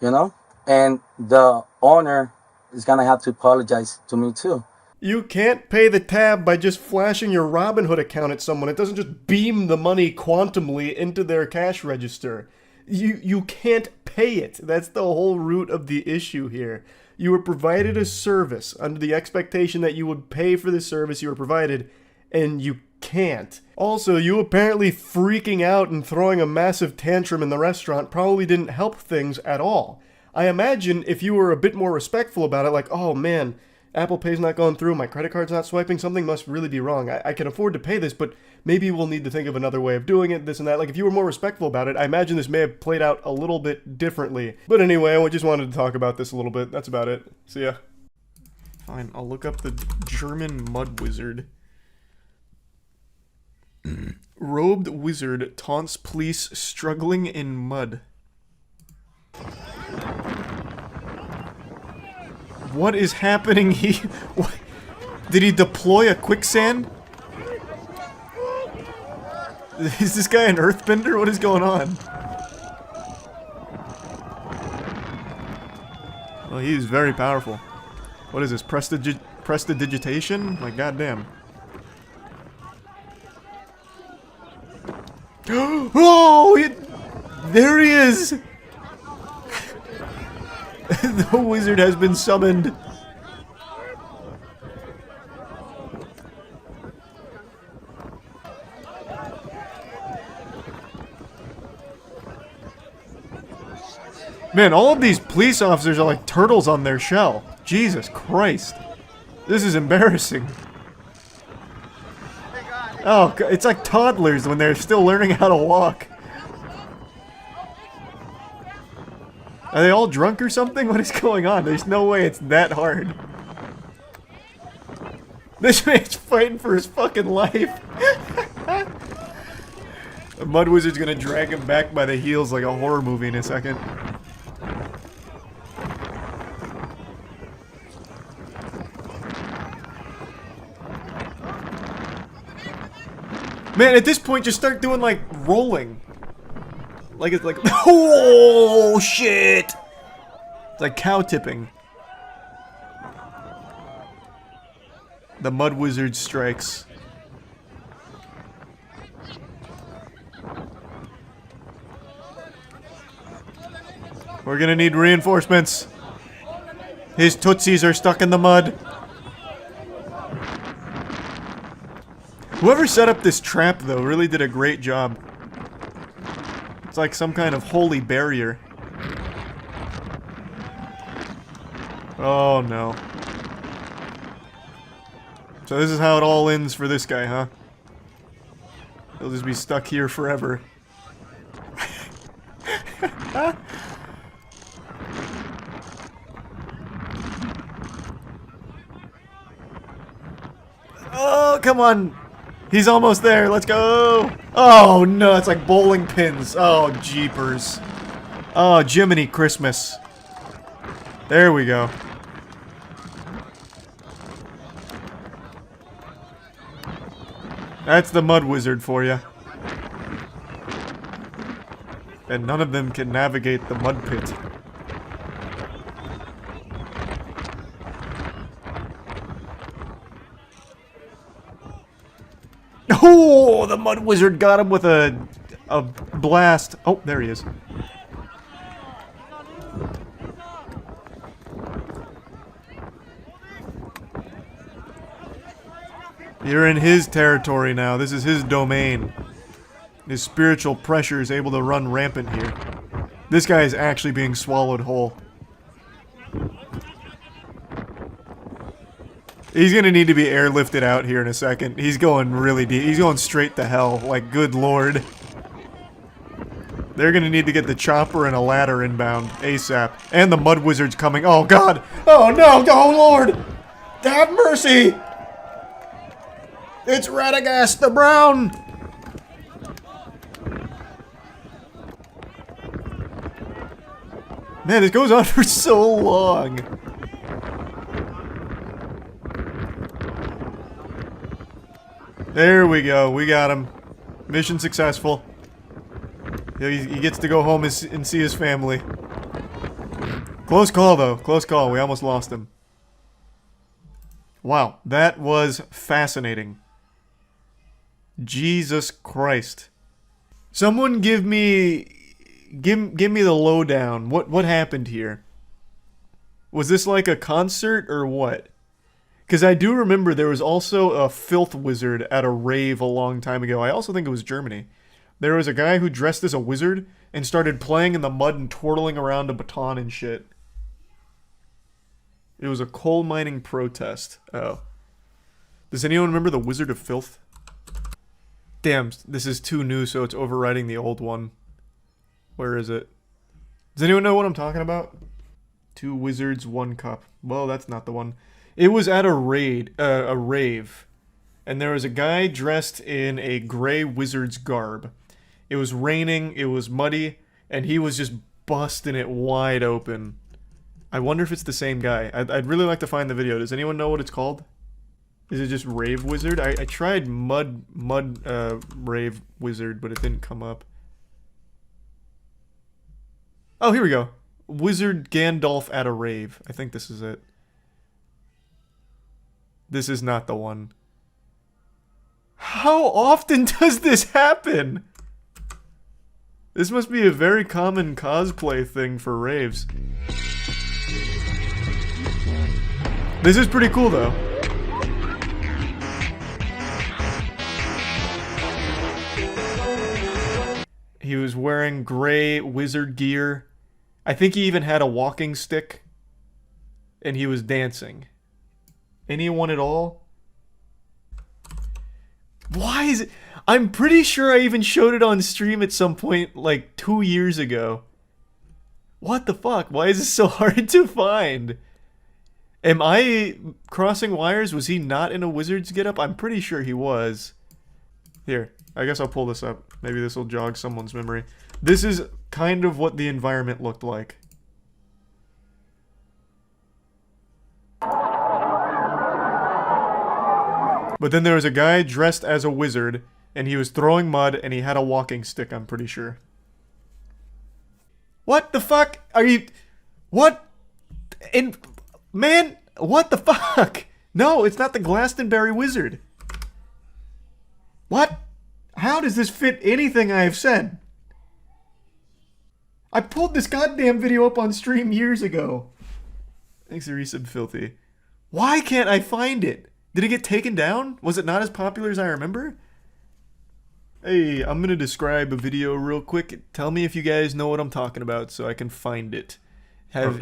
you know? And the owner is gonna have to apologize to me too. You can't pay the tab by just flashing your Robinhood account at someone. It doesn't just beam the money quantumly into their cash register. You can't pay it. That's the whole root of the issue here. You were provided a service under the expectation that you would pay for the service you were provided, and you can't. Also, you apparently freaking out and throwing a massive tantrum in the restaurant probably didn't help things at all. I imagine if you were a bit more respectful about it, like, oh man, Apple Pay's not going through, my credit card's not swiping, something must really be wrong. I can afford to pay this, but maybe we'll need to think of another way of doing it, this and that. Like, if you were more respectful about it, I imagine this may have played out a little bit differently. But anyway, I just wanted to talk about this a little bit. That's about it. See ya. Fine, I'll look up the German mud wizard. Robed wizard taunts police struggling in mud. What is happening here? Did he deploy a quicksand? Is this guy an earthbender? What is going on? Well, he's very powerful. What is this? Prestidigitation? Like, goddamn. Oh! There he is! The wizard has been summoned. Man, all of these police officers are like turtles on their shell. Jesus Christ. This is embarrassing. Oh, it's like toddlers when they're still learning how to walk. Are they all drunk or something? What is going on? There's no way it's that hard. This man's fighting for his fucking life. The Mud Wizard's gonna drag him back by the heels like a horror movie in a second. Man, at this point, just start doing, like, rolling. Like, it's like, oh, shit! It's like cow tipping. The Mud Wizard strikes. We're gonna need reinforcements. His tootsies are stuck in the mud. Whoever set up this trap, though, really did a great job. It's like some kind of holy barrier. Oh, no. So this is how it all ends for this guy, huh? He'll just be stuck here forever. Oh, come on! He's almost there, let's go! Oh no, it's like bowling pins. Oh, jeepers. Oh, Jiminy Christmas. There we go. That's the Mud Wizard for you. And none of them can navigate the mud pit. Oh, the Mud Wizard got him with a blast. Oh, there he is. You're in his territory now. This is his domain. His spiritual pressure is able to run rampant here. This guy is actually being swallowed whole. He's gonna need to be airlifted out here in a second. He's going really deep. He's going straight to hell. Like, good lord. They're gonna need to get the chopper and a ladder inbound ASAP. And the Mud Wizard's coming. Oh god! Oh no! Oh lord! Have mercy! It's Radagast the Brown! Man, this goes on for so long. There we go. We got him. Mission successful. He gets to go home and see his family. Close call, though. Close call. We almost lost him. Wow. That was fascinating. Jesus Christ. Someone give me the lowdown. What happened here? Was this like a concert or what? Because I do remember there was also a filth wizard at a rave a long time ago. I also think it was Germany. There was a guy who dressed as a wizard and started playing in the mud and twirling around a baton and shit. It was a coal mining protest. Oh. Does anyone remember the Wizard of Filth? Damn, this is too new, so it's overriding the old one. Where is it? Does anyone know what I'm talking about? 2 wizards, 1 cup. Well, that's not the one. It was at a rave, and there was a guy dressed in a gray wizard's garb. It was raining, it was muddy, and he was just busting it wide open. I wonder if it's the same guy. I'd really like to find the video. Does anyone know what it's called? Is it just Rave Wizard? I tried Mud Rave Wizard, but it didn't come up. Oh, here we go. Wizard Gandalf at a rave. I think this is it. This is not the one. How often does this happen? This must be a very common cosplay thing for raves. This is pretty cool though. He was wearing gray wizard gear. I think he even had a walking stick. And he was dancing. Anyone at all? Why is it? I'm pretty sure I even showed it on stream at some point like 2 years ago. What the fuck? Why is this so hard to find? Am I crossing wires? Was he not in a wizard's getup? I'm pretty sure he was. Here, I guess I'll pull this up. Maybe this will jog someone's memory. This is kind of what the environment looked like. But then there was a guy dressed as a wizard, and he was throwing mud, and he had a walking stick, I'm pretty sure. What the fuck? Are you... What? Man, what the fuck? No, it's not the Glastonbury Wizard. What? How does this fit anything I have said? I pulled this goddamn video up on stream years ago. Thanks, Resub Filthy. Why can't I find it? Did it get taken down? Was it not as popular as I remember? Hey, I'm gonna describe a video real quick. Tell me if you guys know what I'm talking about so I can find it. Have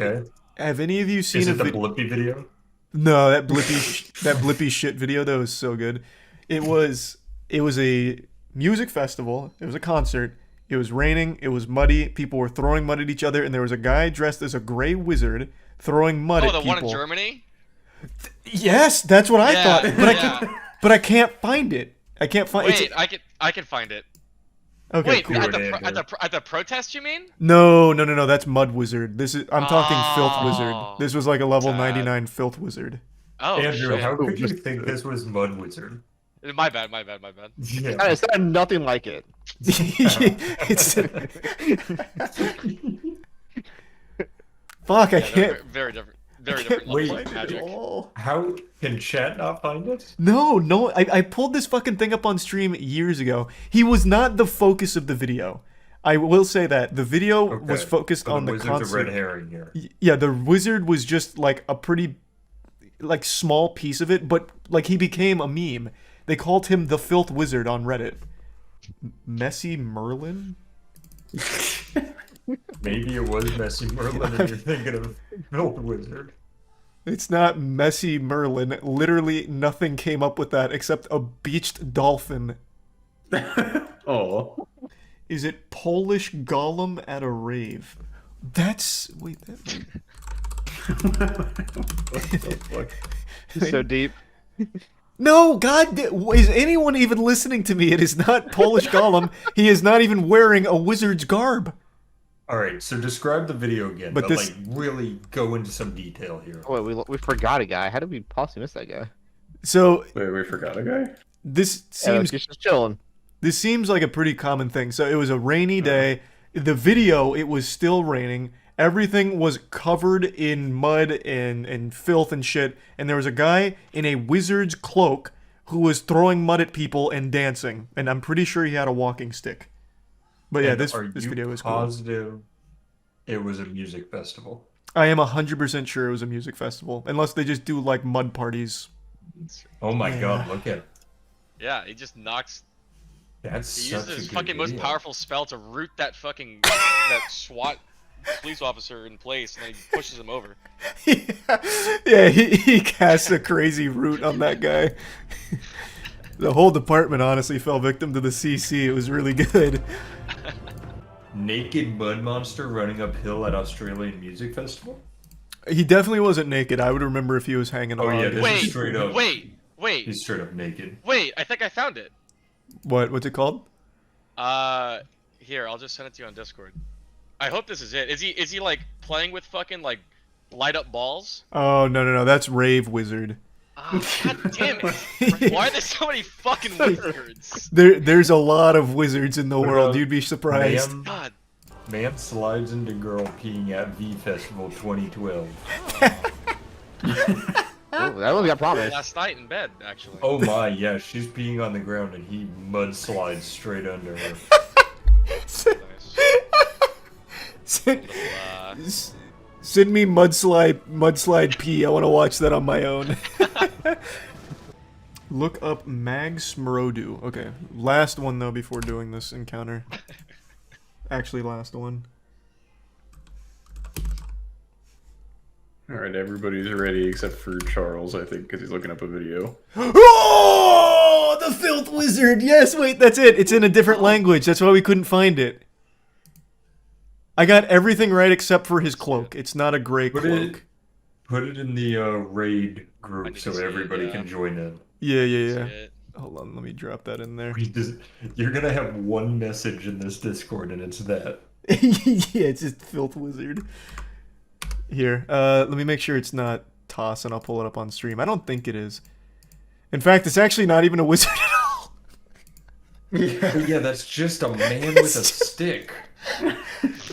any of you seen Is it the Blippy video? No, that Blippy shit video, that was so good. It was a music festival. It was a concert. It was raining. It was muddy. People were throwing mud at each other, and there was a guy dressed as a gray wizard throwing mud at people. Oh, the one in Germany? Yes, that's what I thought. But I can't find it. I can't find it. Wait, I can find it. Okay, wait, cool. at the protest, you mean? No, that's Mud Wizard. I'm talking Filth Wizard. This was like a level 99 Filth Wizard. Oh, Andrew, shit. how could you think this was Mud Wizard? My bad. Yeah. It's not nothing like it. Fuck, I can't. Very different. Very different levels Wait, of magic. How can chat not find it? No, I pulled this fucking thing up on stream years ago. He was not the focus of the video. I will say that. The video was focused on the concert. The red herring here. Yeah, the wizard was just like a pretty like small piece of it, but like he became a meme. They called him the Filth Wizard on Reddit. Messy Merlin? Maybe it was Messy Merlin and you're thinking of Filth Wizard. It's not Messy Merlin. Literally nothing came up with that except a beached dolphin. Oh. Is it Polish Golem at a rave? That's... Wait, that... What the fuck? So deep. No, God, is anyone even listening to me? It is not Polish Golem. He is not even wearing a wizard's garb. Alright, so describe the video again, but this... like really go into some detail here. Wait, we forgot a guy. How did we possibly miss that guy? So... Wait, we forgot a guy? This seems... just chilling. This seems like a pretty common thing. So it was a rainy day. The video, it was still raining. Everything was covered in mud and filth and shit. And there was a guy in a wizard's cloak who was throwing mud at people and dancing. And I'm pretty sure he had a walking stick. But yeah, this video is cool. Positive it was a music festival? I am 100% sure it was a music festival. Unless they just do like mud parties. Oh my god, look at it. Yeah, he just knocks... He uses his fucking most powerful spell to root that fucking that SWAT police officer in place, and then he pushes him over. Yeah, he casts a crazy root on that guy. The whole department honestly fell victim to the CC. It was really good. Naked mud monster running uphill at Australian Music Festival? He definitely wasn't naked. I would remember if he was hanging on. Oh yeah, this is straight up. Wait. He's straight up naked. Wait, I think I found it. What's it called? Here, I'll just send it to you on Discord. I hope this is it. Is he like playing with fucking like light up balls? Oh no, that's Rave Wizard. Oh, God damn it! Why are there so many fucking wizards? There's a lot of wizards in the world. You'd be surprised. God. Man slides into girl peeing at V Festival 2012. Oh, that one's got promise. Last night in bed, actually. Oh my, yeah, she's peeing on the ground and he mudslides straight under her. Send me mudslide pee. I want to watch that on my own. Look up Mag-Smrodu. Okay, last one though before doing this encounter. Actually, last one. Alright, everybody's ready except for Charles, I think, because he's looking up a video. Oh, the Filth Wizard! Yes, wait, that's it. It's in a different language. That's why we couldn't find it. I got everything right except for his cloak. It's not a gray cloak. Put it in the raid group so everybody can join in. Yeah. Hold on, let me drop that in there. You're gonna have one message in this Discord, and it's that. Yeah, it's just Filth Wizard. Here, let me make sure it's not Toss, and I'll pull it up on stream. I don't think it is. In fact, it's actually not even a wizard at all. Yeah, that's just a man with a stick.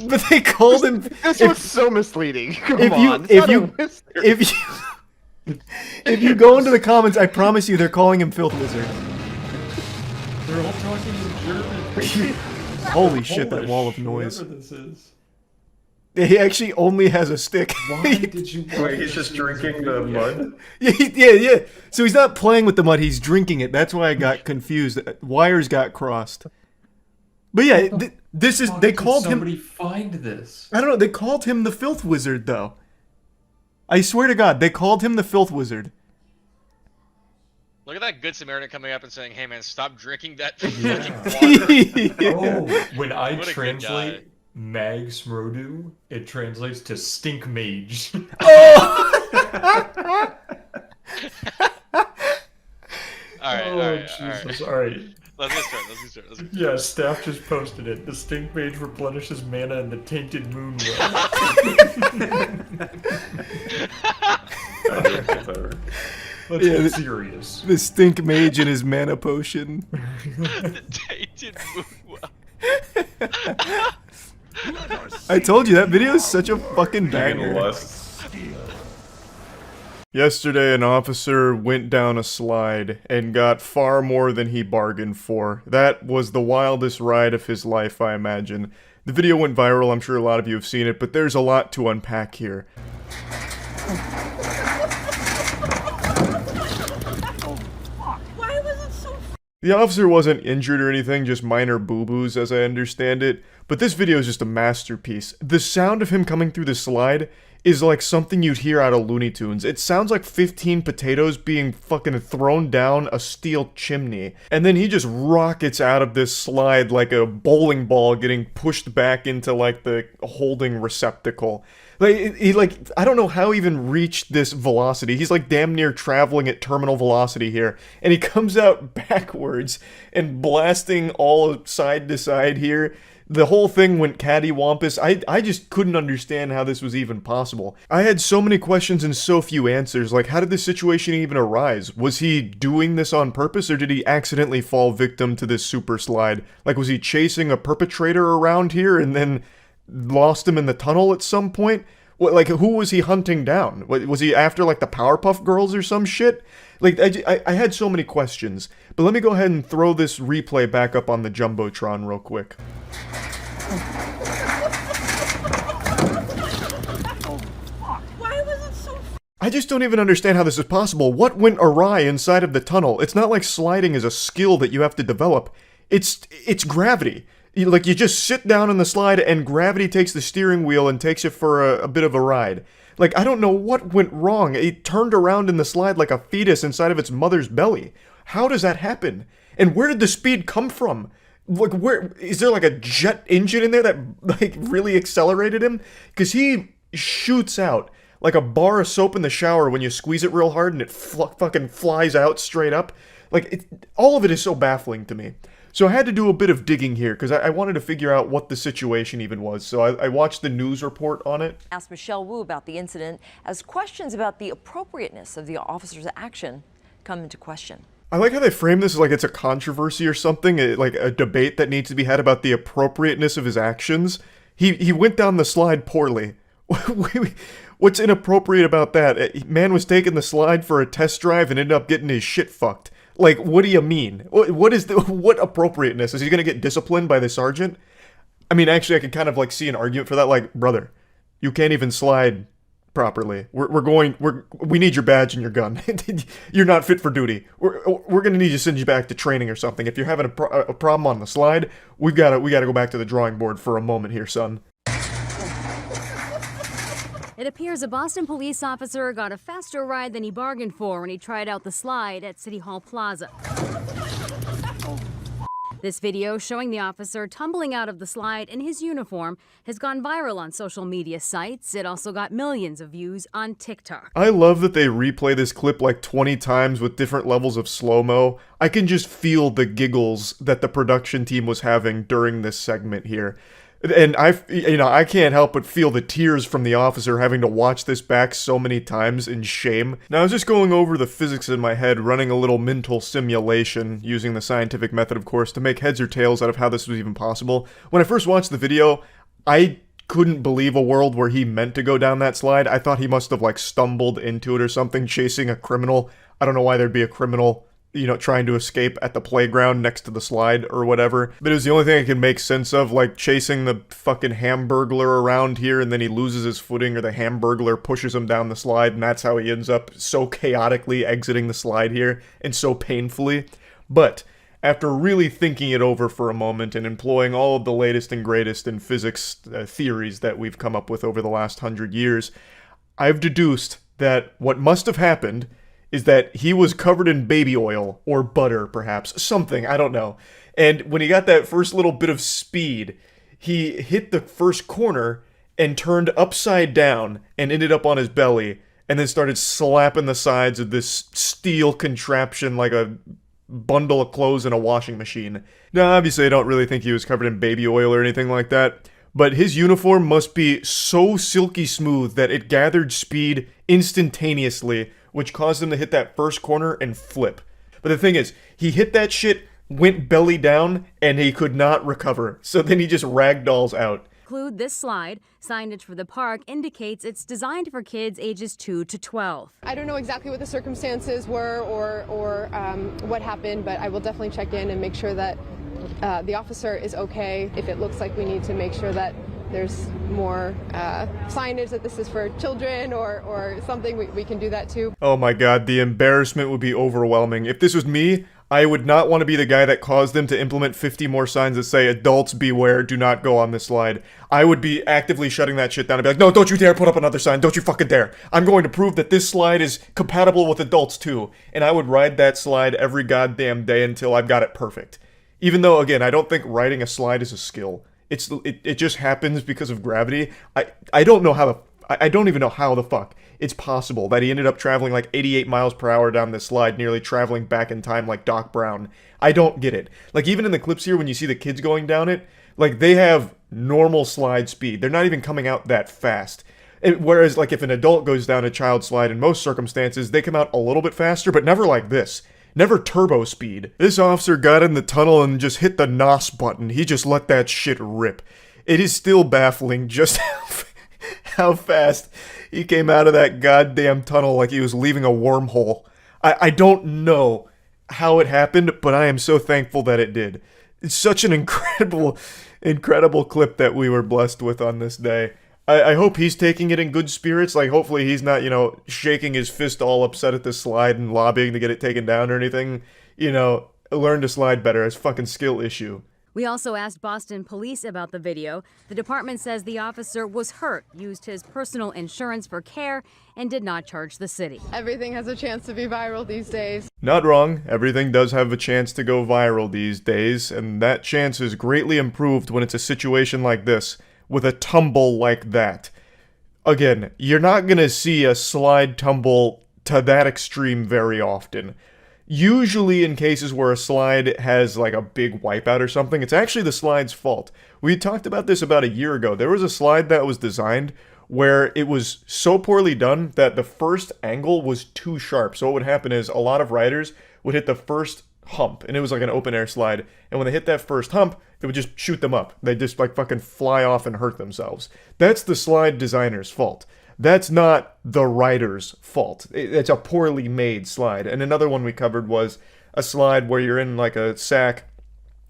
But they called him. This was so misleading. If you go into the comments, I promise you, they're calling him Filth Wizard. They're all talking in German. Holy shit! That wall of noise. Whoever this is. He actually only has a stick. Why did you? Wait, he's just drinking the mud? Yeah. So he's not playing with the mud; he's drinking it. That's why I got confused. Wires got crossed. But yeah, this is. They called him. Somebody find this. I don't know. They called him the Filth Wizard, though. I swear to God, they called him the Filth Wizard. Look at that good Samaritan coming up and saying, "Hey man, stop drinking that fucking water." Oh, when I translate Mag-Smrodu, it translates to Stink Mage. Oh! Alright. Jesus, alright. Let's get started. Yeah, staff just posted it. The Stink Mage replenishes mana in the Tainted Moon well. Let's get serious. The Stink Mage and his mana potion. The Tainted Moon well. I told you, that video is such a fucking banger. Yesterday, an officer went down a slide and got far more than he bargained for. That was the wildest ride of his life, I imagine. The video went viral, I'm sure a lot of you have seen it, but there's a lot to unpack here. The officer wasn't injured or anything, just minor boo-boos as I understand it, but this video is just a masterpiece. The sound of him coming through the slide is like something you'd hear out of Looney Tunes. It sounds like 15 potatoes being fucking thrown down a steel chimney, and then he just rockets out of this slide like a bowling ball getting pushed back into like the holding receptacle. Like, I don't know how he even reached this velocity. He's like damn near traveling at terminal velocity here. And he comes out backwards and blasting all side to side here. The whole thing went cattywampus. I just couldn't understand how this was even possible. I had so many questions and so few answers. Like, how did this situation even arise? Was he doing this on purpose, or did he accidentally fall victim to this super slide? Like, was he chasing a perpetrator around here and then lost him in the tunnel at some point? What, like, who was he hunting down? Was he after, like, the Powerpuff Girls or some shit? Like, I had so many questions. But let me go ahead and throw this replay back up on the Jumbotron real quick. I just don't even understand how this is possible. What went awry inside of the tunnel? It's not like sliding is a skill that you have to develop. It's gravity. You just sit down on the slide and gravity takes the steering wheel and takes it for a bit of a ride. Like, I don't know what went wrong. It turned around in the slide like a fetus inside of its mother's belly. How does that happen? And where did the speed come from? Like, where is there like a jet engine in there that like really accelerated him? Because he shoots out like a bar of soap in the shower when you squeeze it real hard and it fucking flies out straight up. Like, all of it is so baffling to me. So I had to do a bit of digging here because I wanted to figure out what the situation even was. So I watched the news report on it. Asked Michelle Wu about the incident as questions about the appropriateness of the officer's action come into question. I like how they frame this like it's a controversy or something, like a debate that needs to be had about the appropriateness of his actions. He went down the slide poorly. What's inappropriate about that? Man was taking the slide for a test drive and ended up getting his shit fucked. Like, what do you mean? What appropriateness? Is he gonna get disciplined by the sergeant? I mean, actually, I could kind of like see an argument for that. Like, brother, you can't even slide properly. We need your badge and your gun. You're not fit for duty. We're gonna need to send you back to training or something. If you're having a problem on the slide, we gotta go back to the drawing board for a moment here, son. It appears a Boston police officer got a faster ride than he bargained for when he tried out the slide at City Hall Plaza. This video showing the officer tumbling out of the slide in his uniform has gone viral on social media sites. It also got millions of views on TikTok. I love that they replay this clip like 20 times with different levels of slow-mo. I can just feel the giggles that the production team was having during this segment here. And I can't help but feel the tears from the officer having to watch this back so many times in shame. Now, I was just going over the physics in my head, running a little mental simulation, using the scientific method, of course, to make heads or tails out of how this was even possible. When I first watched the video, I couldn't believe a world where he meant to go down that slide. I thought he must have, like, stumbled into it or something, chasing a criminal. I don't know why there'd be a criminal, you know, trying to escape at the playground next to the slide or whatever. But it was the only thing I could make sense of, like chasing the fucking hamburglar around here and then he loses his footing or the hamburglar pushes him down the slide and that's how he ends up so chaotically exiting the slide here and so painfully. But after really thinking it over for a moment and employing all of the latest and greatest in physics theories that we've come up with over the last 100 years, I've deduced that what must have happened is that he was covered in baby oil, or butter, perhaps, something, I don't know. And when he got that first little bit of speed, he hit the first corner and turned upside down and ended up on his belly, and then started slapping the sides of this steel contraption like a bundle of clothes in a washing machine. Now, obviously, I don't really think he was covered in baby oil or anything like that, but his uniform must be so silky smooth that it gathered speed instantaneously, which caused him to hit that first corner and flip. But the thing is, he hit that shit, went belly down, and he could not recover. So then he just ragdolls out. Include this slide. Signage for the park indicates it's designed for kids ages 2 to 12. I don't know exactly what the circumstances were or what happened, but I will definitely check in and make sure that the officer is okay. If it looks like we need to make sure that there's more signage that this is for children or something, we can do that too. Oh my god, the embarrassment would be overwhelming. If this was me, I would not want to be the guy that caused them to implement 50 more signs that say, adults beware, do not go on this slide. I would be actively shutting that shit down and be like, no, don't you dare put up another sign, don't you fucking dare. I'm going to prove that this slide is compatible with adults too. And I would ride that slide every goddamn day until I've got it perfect. Even though, again, I don't think riding a slide is a skill. It just happens because of gravity. I don't know how I don't even know how the fuck it's possible that he ended up traveling like 88 miles per hour down this slide, nearly traveling back in time like Doc Brown. I don't get it. Like, even in the clips here when you see the kids going down it, like, they have normal slide speed. They're not even coming out that fast. Whereas, like, if an adult goes down a child slide in most circumstances, they come out a little bit faster, but never like this. Never turbo speed. This officer got in the tunnel and just hit the NOS button. He just let that shit rip. It is still baffling just how fast he came out of that goddamn tunnel like he was leaving a wormhole. I don't know how it happened, but I am so thankful that it did. It's such an incredible clip that we were blessed with on this day. I hope he's taking it in good spirits. Like, hopefully he's not, shaking his fist all upset at this slide and lobbying to get it taken down or anything. Learn to slide better. It's a fucking skill issue. We also asked Boston police about the video. The department says the officer was hurt, used his personal insurance for care, and did not charge the city. Everything has a chance to be viral these days. Not wrong. Everything does have a chance to go viral these days, and that chance is greatly improved when it's a situation like this, with a tumble like that. Again, you're not gonna see a slide tumble to that extreme very often. usually in cases where a slide has like a big wipeout or something, it's actually the slide's fault. We talked about this about a year ago. There was a slide that was designed where it was so poorly done that the first angle was too sharp. So what would happen is a lot of riders would hit the first hump, and it was like an open air slide, and when they hit that first hump, it would just shoot them up. They'd just like fucking fly off and hurt themselves. That's the slide designer's fault. That's not the rider's fault. It's a poorly made slide. And another one we covered was a slide where you're in like a sack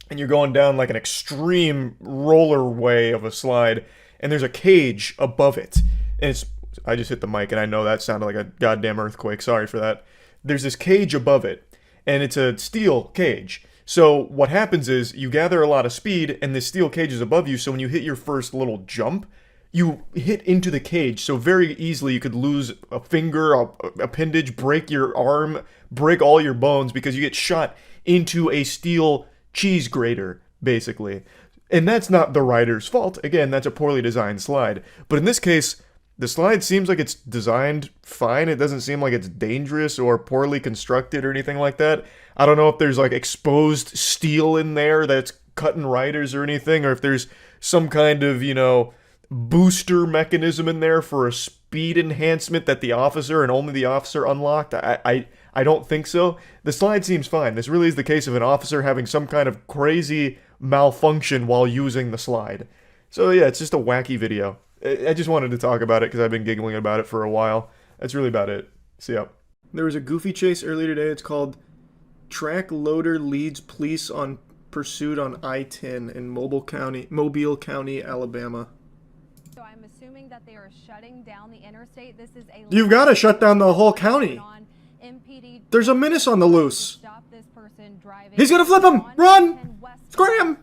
and you're going down like an extreme roller way of a slide, and there's a cage above it. And it's, I just hit the mic and I know that sounded like a goddamn earthquake. Sorry for that. There's this cage above it, and it's a steel cage. So what happens is you gather a lot of speed and this steel cage is above you, so when you hit your first little jump, you hit into the cage, so very easily you could lose a finger, a appendage, break your arm, break all your bones because you get shot into a steel cheese grater, basically. And that's not the rider's fault. Again, that's a poorly designed slide. But in this case, the slide seems like it's designed fine. It doesn't seem like it's dangerous or poorly constructed or anything like that. I don't know if there's like exposed steel in there that's cutting riders or anything, or if there's some kind of, you know, booster mechanism in there for a speed enhancement that the officer and only the officer unlocked. I don't think so. The slide seems fine. This really is the case of an officer having some kind of crazy malfunction while using the slide. So yeah, it's just a wacky video. I just wanted to talk about it because I've been giggling about it for a while. That's really about it. See ya. There was a goofy chase earlier today. It's called Track Loader Leads Police on Pursuit on I-10 in Mobile County, Alabama. So I'm assuming that they are shutting down the interstate. This is a You've got to shut down the whole county. There's a menace on the loose. He's gonna flip him! Run! Scram!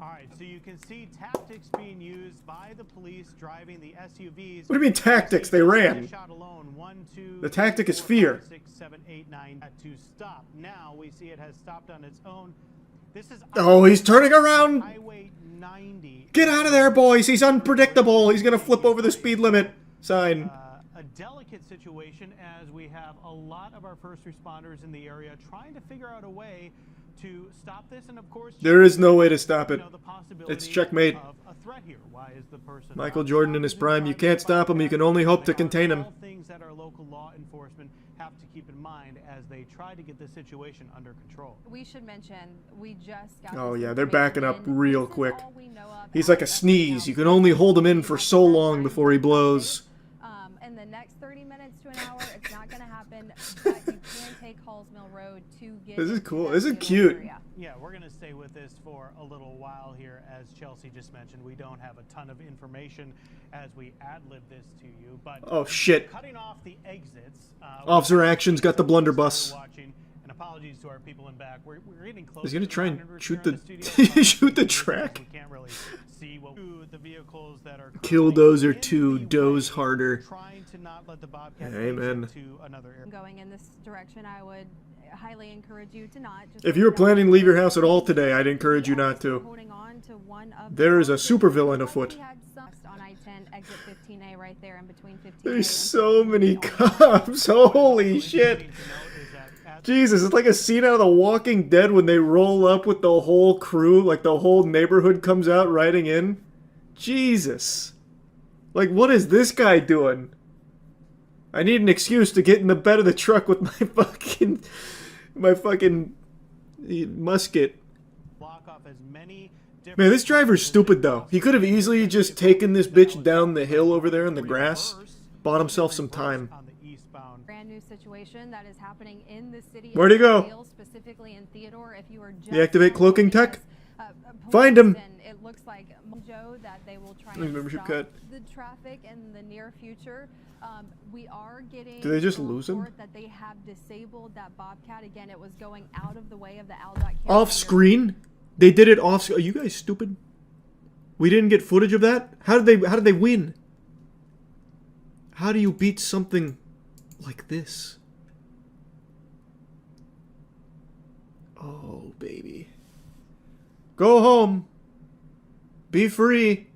Alright, so you can see tactics being used by the police driving the SUVs. What do you mean tactics? They ran. The tactic is fear. 6, 7, 8, 9 to stop. Now we see it has stopped on its own. This is Oh, he's turning around! Highway 90. Get out of there, boys! He's unpredictable! He's gonna flip over the speed limit sign. A delicate situation as we have a lot of our first responders in the area trying to figure out a way to stop this, and of course There is no way to stop it. It's checkmate. a threat here. Why is the person Michael Jordan in his prime. You can't stop him. You can only hope to contain him. things that our local law enforcement have to keep in mind as they try to get this situation under control. We should mention we just got Oh yeah, they're backing up real quick. He's like a sneeze. You can only hold him in for so long before he blows. In the next 30 minutes to an hour, it's not going to happen, but you can take Halls Mill Road to get This is cool. This is cute. Yeah, we're going to stay with this for a little while here. As Chelsea just mentioned, we don't have a ton of information as we ad-lib this to you, but Oh shit. cutting off the exits. Officer Action's got the blunderbuss. Watching, and apologies to our people in back. We're getting close. He's gonna to try and monitors shoot here the in studio. shoot the track. We can't really see what the vehicles that are Killdozer 2 doze harder. trying to not let the Bobcat Amen. to another area. going in this direction. I would highly encourage you to not. Just If you were planning to leave your house at all today, I'd encourage you not to. holding on to one of There is a supervillain afoot. We had some on I-10 exit 15A right there in between 15A. There's so many cops. Holy shit. Jesus, it's like a scene out of The Walking Dead when they roll up with the whole crew, like the whole neighborhood comes out riding in. Jesus. Like, what is this guy doing? I need an excuse to get in the bed of the truck with my fucking musket. Man, this driver's stupid though. He could have easily just taken this bitch down the hill over there in the grass, bought himself some time. Brand new situation that is happening in the city. Where'd he go? Specifically in Theodore. If you are just Deactivate cloaking tech? Find him! It looks like Joe that they will try Membership and stop cut. the traffic in the near future. We are getting. Did they just lose him? That they have disabled that Bobcat again. It was going out of the way of the Aldot. Off screen? They did it off. Are you guys stupid? We didn't get footage of that? How did they win? How do you beat something like this? Oh, baby. Go home. Be free.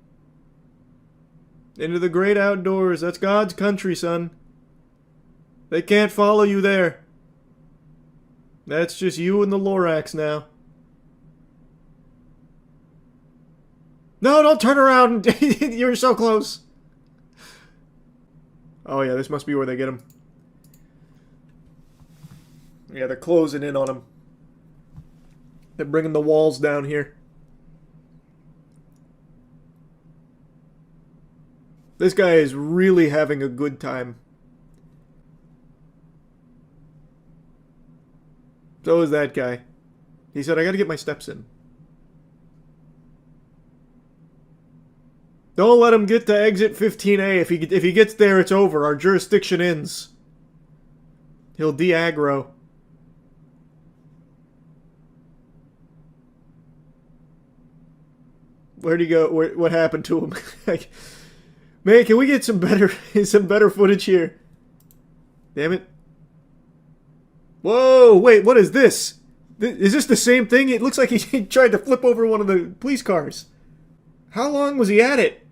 Into the great outdoors. That's God's country, son. They can't follow you there. That's just you and the Lorax now. No, don't turn around! You're so close! Oh yeah, this must be where they get him. Yeah, they're closing in on him. They're bringing the walls down here. This guy is really having a good time. So is that guy. He said, I gotta get my steps in. Don't let him get to exit 15A. If he gets there, it's over. Our jurisdiction ends. He'll de-aggro. Where'd he go? What happened to him? Man, can we get some better footage here? Damn it. Whoa, wait, what is this? Is this the same thing? It looks like he tried to flip over one of the police cars. How long was he at it?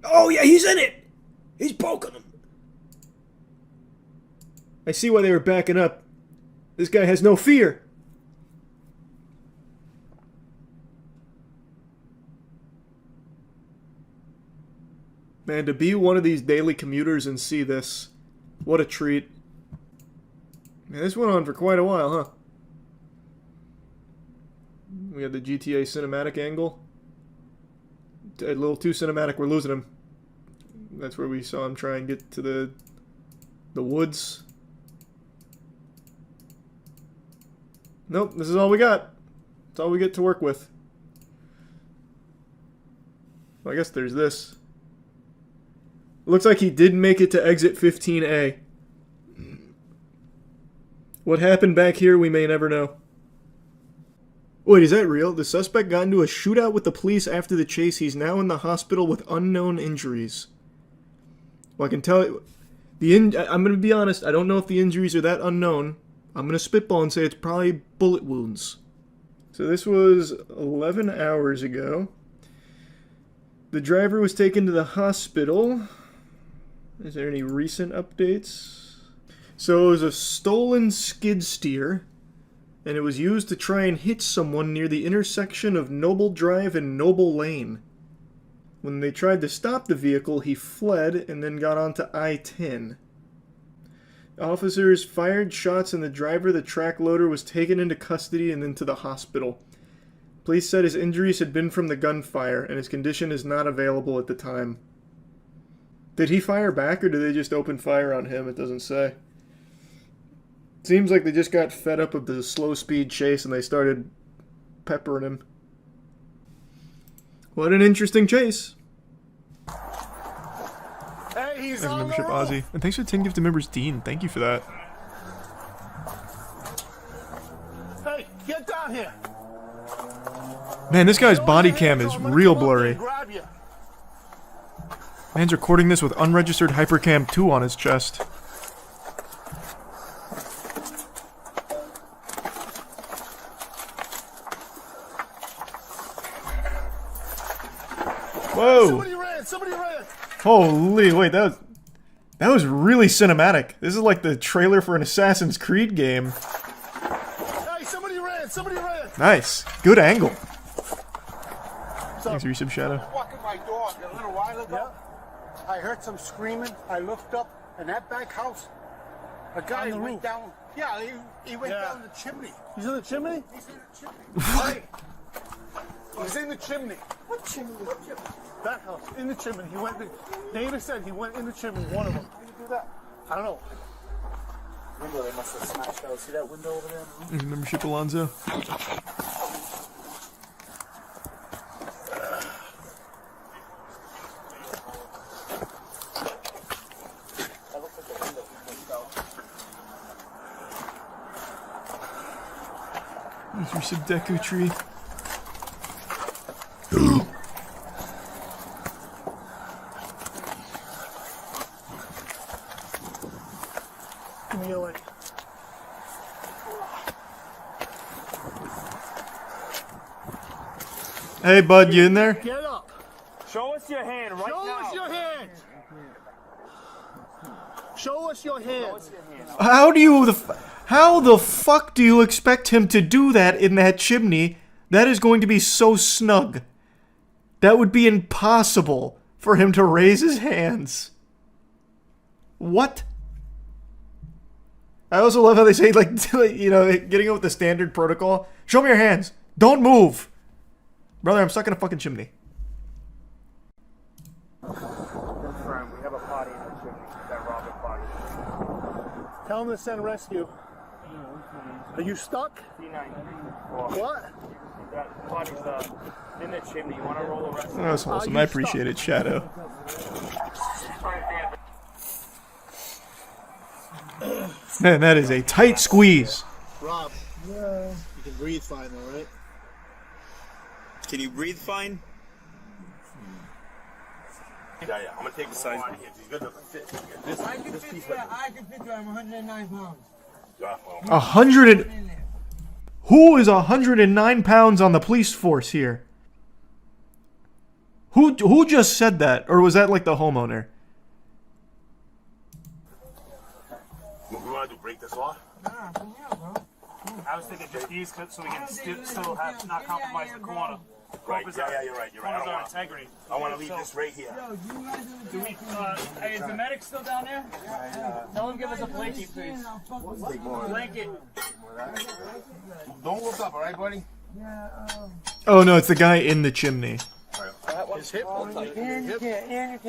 Oh, yeah, he's in it! He's poking him. I see why they were backing up. This guy has no fear. Man, to be one of these daily commuters and see this, what a treat. Man, this went on for quite a while, huh? We had the GTA cinematic angle. A little too cinematic, we're losing him. That's where we saw him try and get to the woods. Nope, this is all we got. That's all we get to work with. Well, I guess there's this. Looks like he did make it to exit 15A. What happened back here, we may never know. Wait, is that real? The suspect got into a shootout with the police after the chase. He's now in the hospital with unknown injuries. Well, I can tell you... I'm going to be honest, I don't know if the injuries are that unknown. I'm going to spitball and say it's probably bullet wounds. So this was 11 hours ago. The driver was taken to the hospital. Is there any recent updates? So it was a stolen skid steer, and it was used to try and hit someone near the intersection of Noble Drive and Noble Lane. When they tried to stop the vehicle, he fled and then got onto I-10. Officers fired shots, and the driver, the track loader, was taken into custody and into the hospital. Police said his injuries had been from the gunfire, and his condition is not available at the time. Did he fire back, or did they just open fire on him? It doesn't say. Seems like they just got fed up with the slow speed chase and they started peppering him. What an interesting chase. Hey, he's Thanks for on membership, the roof. Ozzy. And thanks for 10 gifted members, Dean. Thank you for that. Hey, get down here. Man, this guy's body cam is real blurry. Man's recording this with unregistered Hypercam 2 on his chest. Whoa! Somebody ran! Somebody ran! Holy, wait, that was really cinematic. This is like the trailer for an Assassin's Creed game. Hey, somebody ran! Somebody ran! Nice. Good angle. Thanks for your sub, Shadow. Walking my dog a little while ago. I heard some screaming. I looked up, and that back house, a guy went down. Yeah, he went down the chimney. He's in the chimney? He's in the chimney. Hey, he's in the chimney. What chimney? What chimney? That house, in the chimney. He went. David said he went in the chimney. One of them. How did you do that? I don't know. Window. They must have smashed out. See that window over there? Thanks for membership, Alonzo. Thanks for sub, Deku Tree. Give me your leg. Hey, bud, you in there? Get up. Show us your hand right now. Show us your hand. Show us your hands. How the fuck do you expect him to do that in that chimney? That is going to be so snug. That would be impossible for him to raise his hands. What? I also love how they say, like, you know, getting it with the standard protocol. Show me your hands. Don't move. Brother, I'm stuck in a fucking chimney. Confirm. We have a potty in the chimney. That Robert potty. Tell him to send rescue. Are you stuck? What? That potty's in the chimney. You want to roll a rescue? That was awesome. I appreciate it, Shadow. Man, that is a tight squeeze. Rob, you can breathe fine though, right? Can you breathe fine? Yeah, I'm gonna take the size. He's good enough to fit. I can fit you. I'm 109 pounds. 100 and... Who is 109 pounds on the police force here? Who just said that? Or was that like the homeowner? We want to break this off? I was thinking just these clips so we can still have not compromise the corner. Right, yeah, you're right. Corners our integrity. I want to leave this right here. Do we, hey, is the medic still down there? Tell him give us a blanket, please. Blanket. Don't look up, all right, buddy? Oh no, it's the guy in the chimney. His hip looks like And you can't.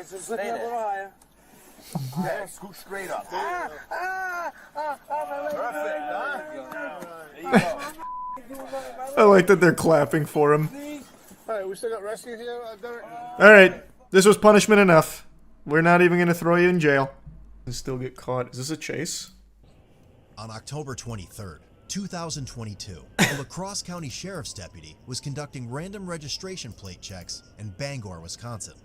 So put that a little higher. Yeah, scoot straight up. Perfect, huh? There you go. I like that they're clapping for him. Alright, we still got rescue here. Alright, this was punishment enough. We're not even gonna throw you in jail. And still get caught. Is this a chase? On October 23rd, 2022, a La Crosse County Sheriff's deputy was conducting random registration plate checks in Bangor, Wisconsin.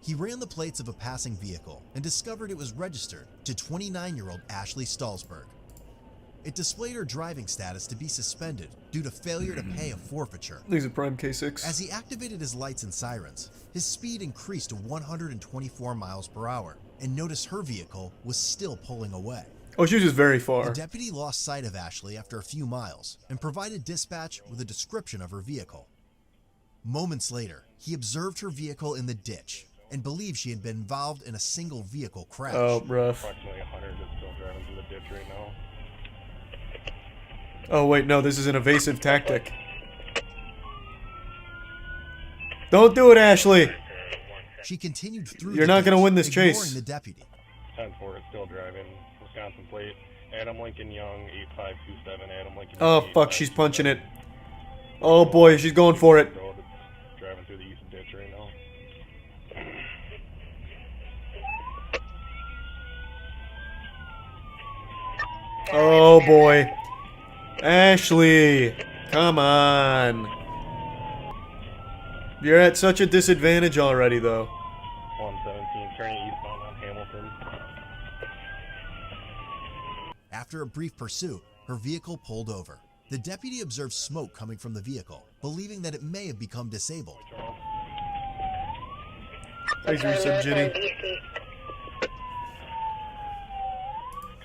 He ran the plates of a passing vehicle and discovered it was registered to 29-year-old Ashley Stallsberg. It displayed her driving status to be suspended due to failure to pay a forfeiture. These are prime K6. As he activated his lights and sirens, his speed increased to 124 miles per hour and noticed her vehicle was still pulling away. Oh, she was just very far. The deputy lost sight of Ashley after a few miles and provided dispatch with a description of her vehicle. Moments later, he observed her vehicle in the ditch and believed she had been involved in a single vehicle crash. Oh, rough. Approximately 100 is still driving through the ditch right now. Oh wait, no, this is an evasive tactic. Don't do it, Ashley! She continued through. You're not gonna win this ignoring chase. The deputy. 10-4 is still driving. Wisconsin plate. Adam Lincoln Young, 8527. Adam Lincoln. Oh fuck, she's punching it. Oh boy, she's going for it. Driving through the east ditch right now. Oh boy. Ashley, come on. You're at such a disadvantage already, though. 117, turning eastbound on Hamilton. After a brief pursuit, her vehicle pulled over. The deputy observed smoke coming from the vehicle, believing that it may have become disabled. Thanks for your sub, Ginny.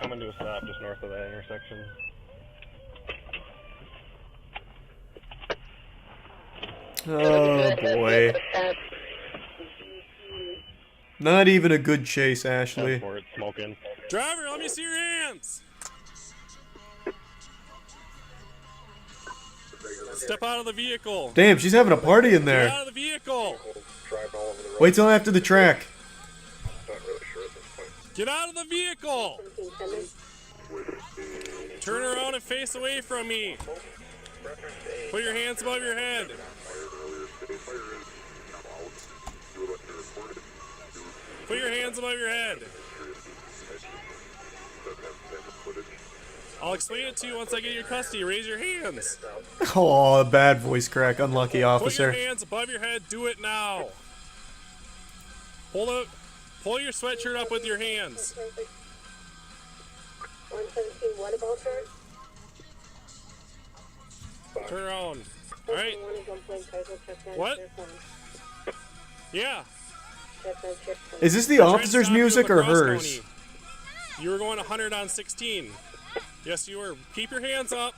Coming to a stop just north of that intersection. Oh boy. Not even a good chase, Ashley. Smoking. Driver, let me see your hands. Step out of the vehicle. Damn, she's having a party in Get there. out of the vehicle. Wait till after the track. Get out of the vehicle. Turn around and face away from me. Put your hands above your head. Put your hands above your head. I'll explain it to you once I get your custody. Raise your hands. Oh, bad voice crack. Unlucky Put officer. your hands above your head. Do it now. Pull your sweatshirt up with your hands. 117, what about her? Turn around. All right. What? Yeah. Is this the officer's music or hers? You were going 100 on 16. Yes, you were. Keep your hands up.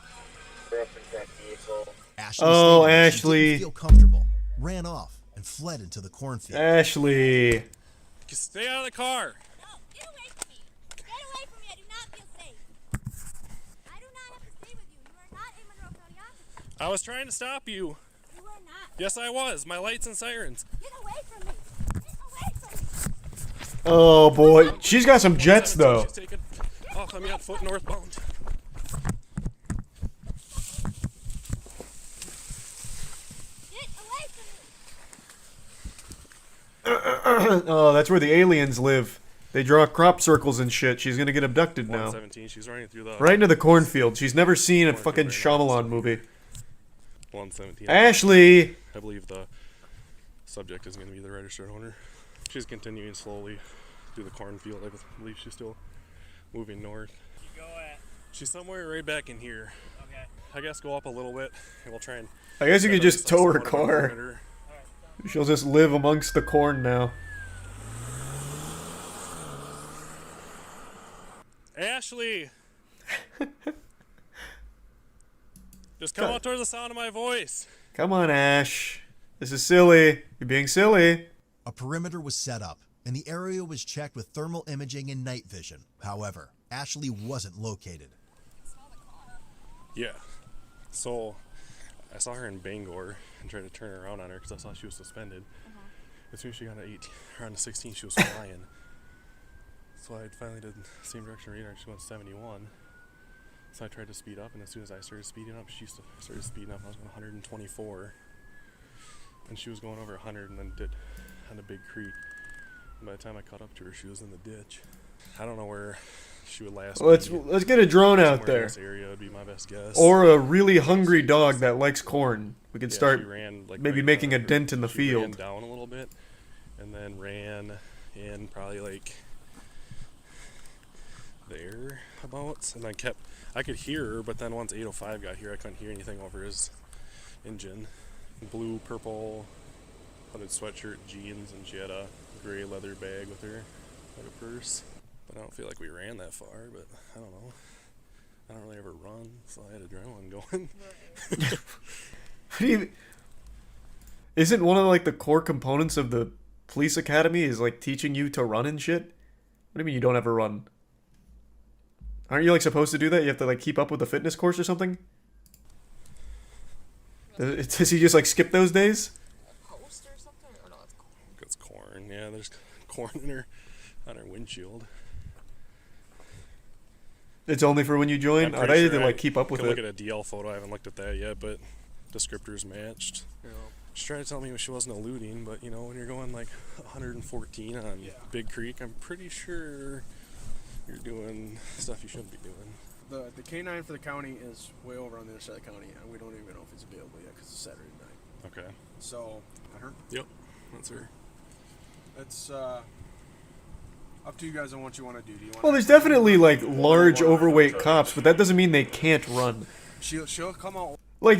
Ashley Oh, stated that she Ashley. didn't feel comfortable, ran off, and fled into the cornfield. Ashley. Stay out of the car. I was trying to stop you. You were not. Yes, I was. My lights and sirens. Get away from me. Get away from me. Oh boy, she's got some jets though. She's taking off on me on foot northbound. Get away from me. Oh, that's where the aliens live. They draw crop circles and shit. She's gonna get abducted now. 117. She's running through the Right into the cornfield. She's never seen a fucking Shyamalan movie. 117. Ashley! I believe the subject is going to be the registered owner. She's continuing slowly through the cornfield. I believe she's still moving north. You go at. She's somewhere right back in here. Okay. I guess go up a little bit and we'll try and... I guess you could just tow her car. perimeter. She'll just live amongst the corn now. Ashley! Just come out towards the sound of my voice. Come on, Ash. This is silly. You're being silly. A perimeter was set up, and the area was checked with thermal imaging and night vision. However, Ashley wasn't located. Yeah. So, I saw her in Bangor and tried to turn around on her because I saw she was suspended. As soon as she got to 18, or on to 16, she was flying. So I finally did the same direction radar. She went 71. So I tried to speed up, and as soon as I started speeding up, she started speeding up. I was going 124, and she was going over 100, and then did on a big creek. And by the time I caught up to her, she was in the ditch. I don't know where she would last. Let's get a drone out Somewhere there. in this area would be my best guess. Or a really hungry dog that likes corn. We could Yeah, start she ran, like, maybe right making a down- dent in the she ran field. down a little bit, and then ran in probably like there about, and then I could hear her, but then once 805 got here, I couldn't hear anything over his engine. Blue, purple, hooded sweatshirt, jeans, and she had a gray leather bag with her, like a purse. But I don't feel like we ran that far, but I don't know. I don't really ever run, so I had adrenaline going. Isn't one of like the core components of the police academy is like teaching you to run and shit? What do you mean you don't ever run? Aren't you like supposed to do that? You have to like keep up with the fitness course or something? Does he just like skip those days? It's corn. Yeah, there's corn in her on her windshield. It's only for when you join? I'm I pretty thought you had sure to I like keep up with could it. look at a DL photo. I haven't looked at that yet, but descriptors matched. She tried to tell me she wasn't eluding, but you know, when you're going like 114 on Big Creek, I'm pretty sure you're doing stuff you shouldn't be doing. The K9 for the county is way over on the other side of the county, and we don't even know if it's available yet because it's Saturday night. Okay. So, her? Yep, that's her. It's up to you guys on what you want to do. Do you want? Well, there's definitely like large overweight cops, but that doesn't mean they can't run. She'll come out. Like,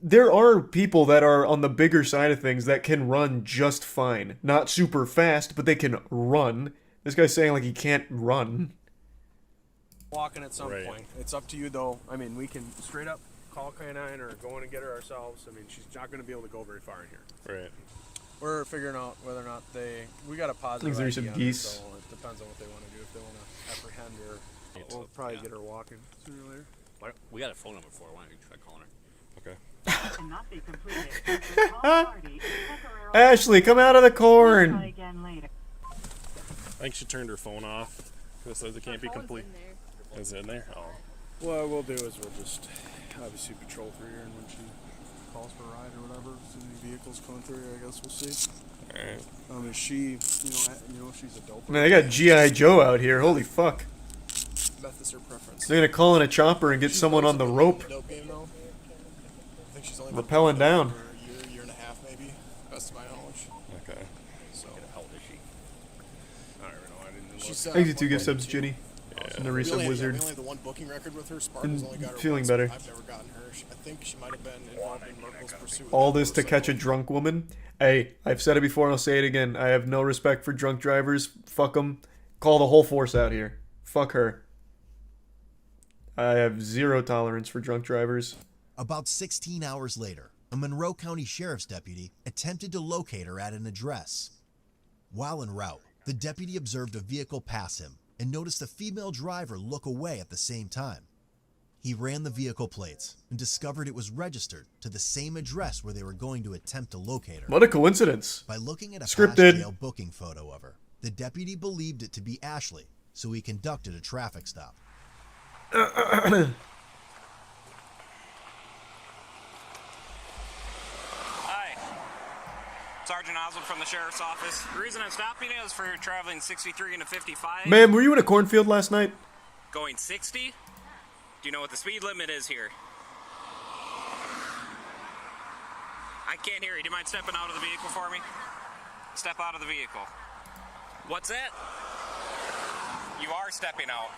there are people that are on the bigger side of things that can run just fine. Not super fast, but they can run. This guy's saying like he can't run. Walking at some point. It's up to you though. I mean, we can straight up call K9 or go in and get her ourselves. I mean, she's not going to be able to go very far in here. Right. We're figuring out whether or not we got a positive Think there's ID some on it, geese. so it depends on what they want to do. If they want to apprehend her, we'll probably get her walking sooner or later. We got a phone number for her. Why don't you try calling her? Okay. Ashley, come out of the corn. I think she turned her phone off. It says it can't be complete. Is it in there? Oh. What we'll do is we'll just obviously patrol through here, and when she calls for a ride or whatever, if any vehicles coming through here, I guess we'll see. Alright. Is she, she's a dope. Man, they got G.I. Joe out here. Holy fuck. Meth is her preference. They're gonna call in a chopper and get someone on the rope. Dope game though. I think she's only been Rappelling down. for a year and a half maybe, best of my knowledge. Okay. So how old is she? I don't know. I didn't. She's Thank you, 2 gift subs, Ginny. And the resub wizard. We only have the one booking record with her. Sparkle's only got her Feeling once, better. I've never gotten her. I think she might have been involved in Merkel's pursuit. All this to catch a drunk woman. Hey, I've said it before and I'll say it again. I have no respect for drunk drivers. Fuck them. Call the whole force out here. Fuck her. I have zero tolerance for drunk drivers. About 16 hours later, a Monroe County Sheriff's deputy attempted to locate her at an address. While en route, the deputy observed a vehicle pass him and noticed a female driver look away at the same time. He ran the vehicle plates and discovered it was registered to the same address where they were going to attempt to locate her. What a coincidence. By looking at a Scripted. past jail booking photo of her, the deputy believed it to be Ashley, so he conducted a traffic stop. Hi. Sergeant Oswald from the Sheriff's Office. The reason I'm stopping you is for traveling 63 into 55. Ma'am, were you in a cornfield last night? Going 60? Do you know what the speed limit is here? I can't hear you. Do you mind stepping out of the vehicle for me? Step out of the vehicle. What's that? You are stepping out.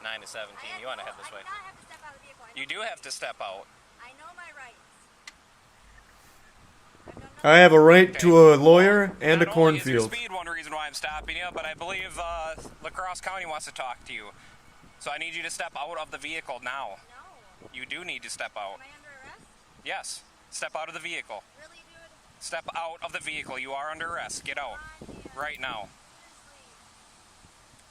9 to 17. You want to head this way. You do have to step out. I know my rights. I have a right to a lawyer and a Not only is your cornfield. speed one reason why I'm stopping you, but I believe La Crosse County wants to talk to you. So I need you to step out of the vehicle now. No. You do need to step out. Am I under arrest? Yes. Step out of the vehicle. Really, dude? Step out of the vehicle. You are under arrest. Get out. Right now.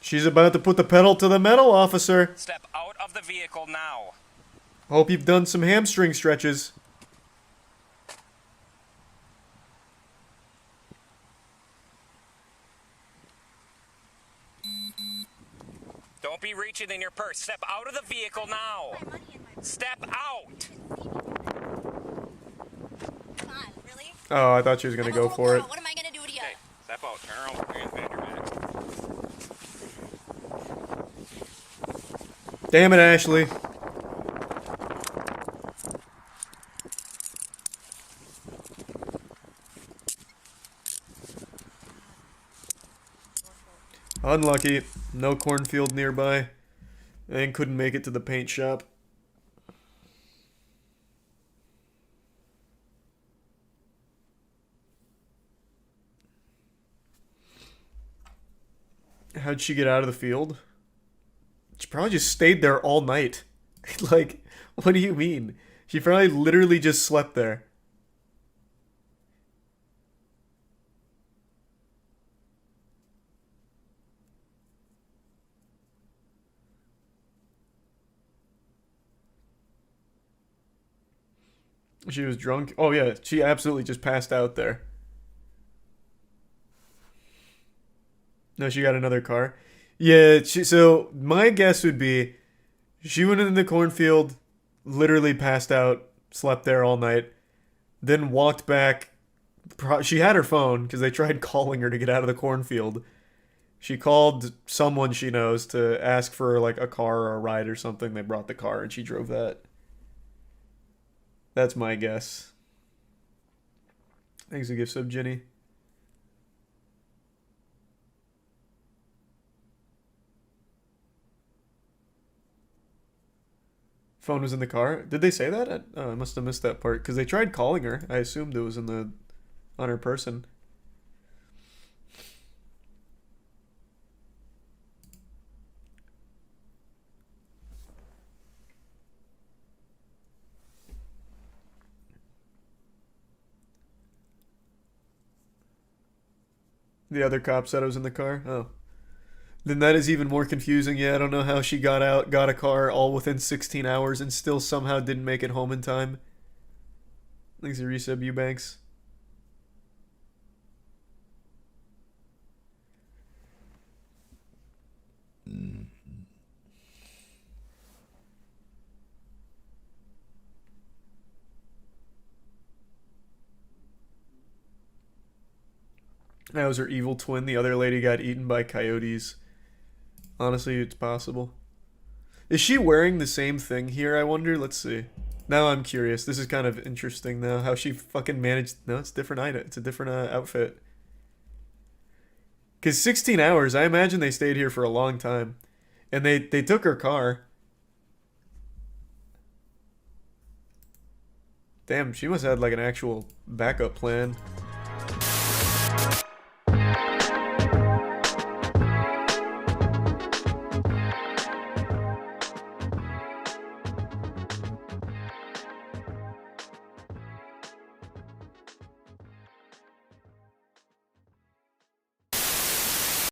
She's about to put the pedal to the metal, officer. Step out of the vehicle now. Hope you've done some hamstring stretches. Don't be reaching in your purse. Step out of the vehicle now. Step out. Come on, really? Oh, I thought she was gonna go for it. What am I gonna do to you? Hey, step out. Turn around. Put your hands behind your back. Damn it, Ashley. Unlucky. No cornfield nearby. And couldn't make it to the paint shop. How'd she get out of the field? She probably just stayed there all night. Like, what do you mean? She probably literally just slept there. She was drunk? Oh yeah, she absolutely just passed out there. No, she got another car. Yeah, so my guess would be she went in the cornfield, literally passed out, slept there all night, then walked back. She had her phone because they tried calling her to get out of the cornfield. She called someone she knows to ask for like a car or a ride or something. They brought the car and she drove that. That's my guess. Thanks for the gift sub, Jenny. Phone was in the car. Did they say that? Oh, I must have missed that part because they tried calling her. I assumed it was on her person. The other cop said I was in the car? Oh. Then that is even more confusing. Yeah, I don't know how she got out, got a car all within 16 hours and still somehow didn't make it home in time. Thanks for resub, Eubanks. That was her evil twin. The other lady got eaten by coyotes. Honestly, it's possible. Is she wearing the same thing here, I wonder? Let's see. Now I'm curious. This is kind of interesting now. How she fucking managed... No, it's a different item. It's a different outfit. Because 16 hours, I imagine they stayed here for a long time. And they took her car. Damn, she must have had like an actual backup plan.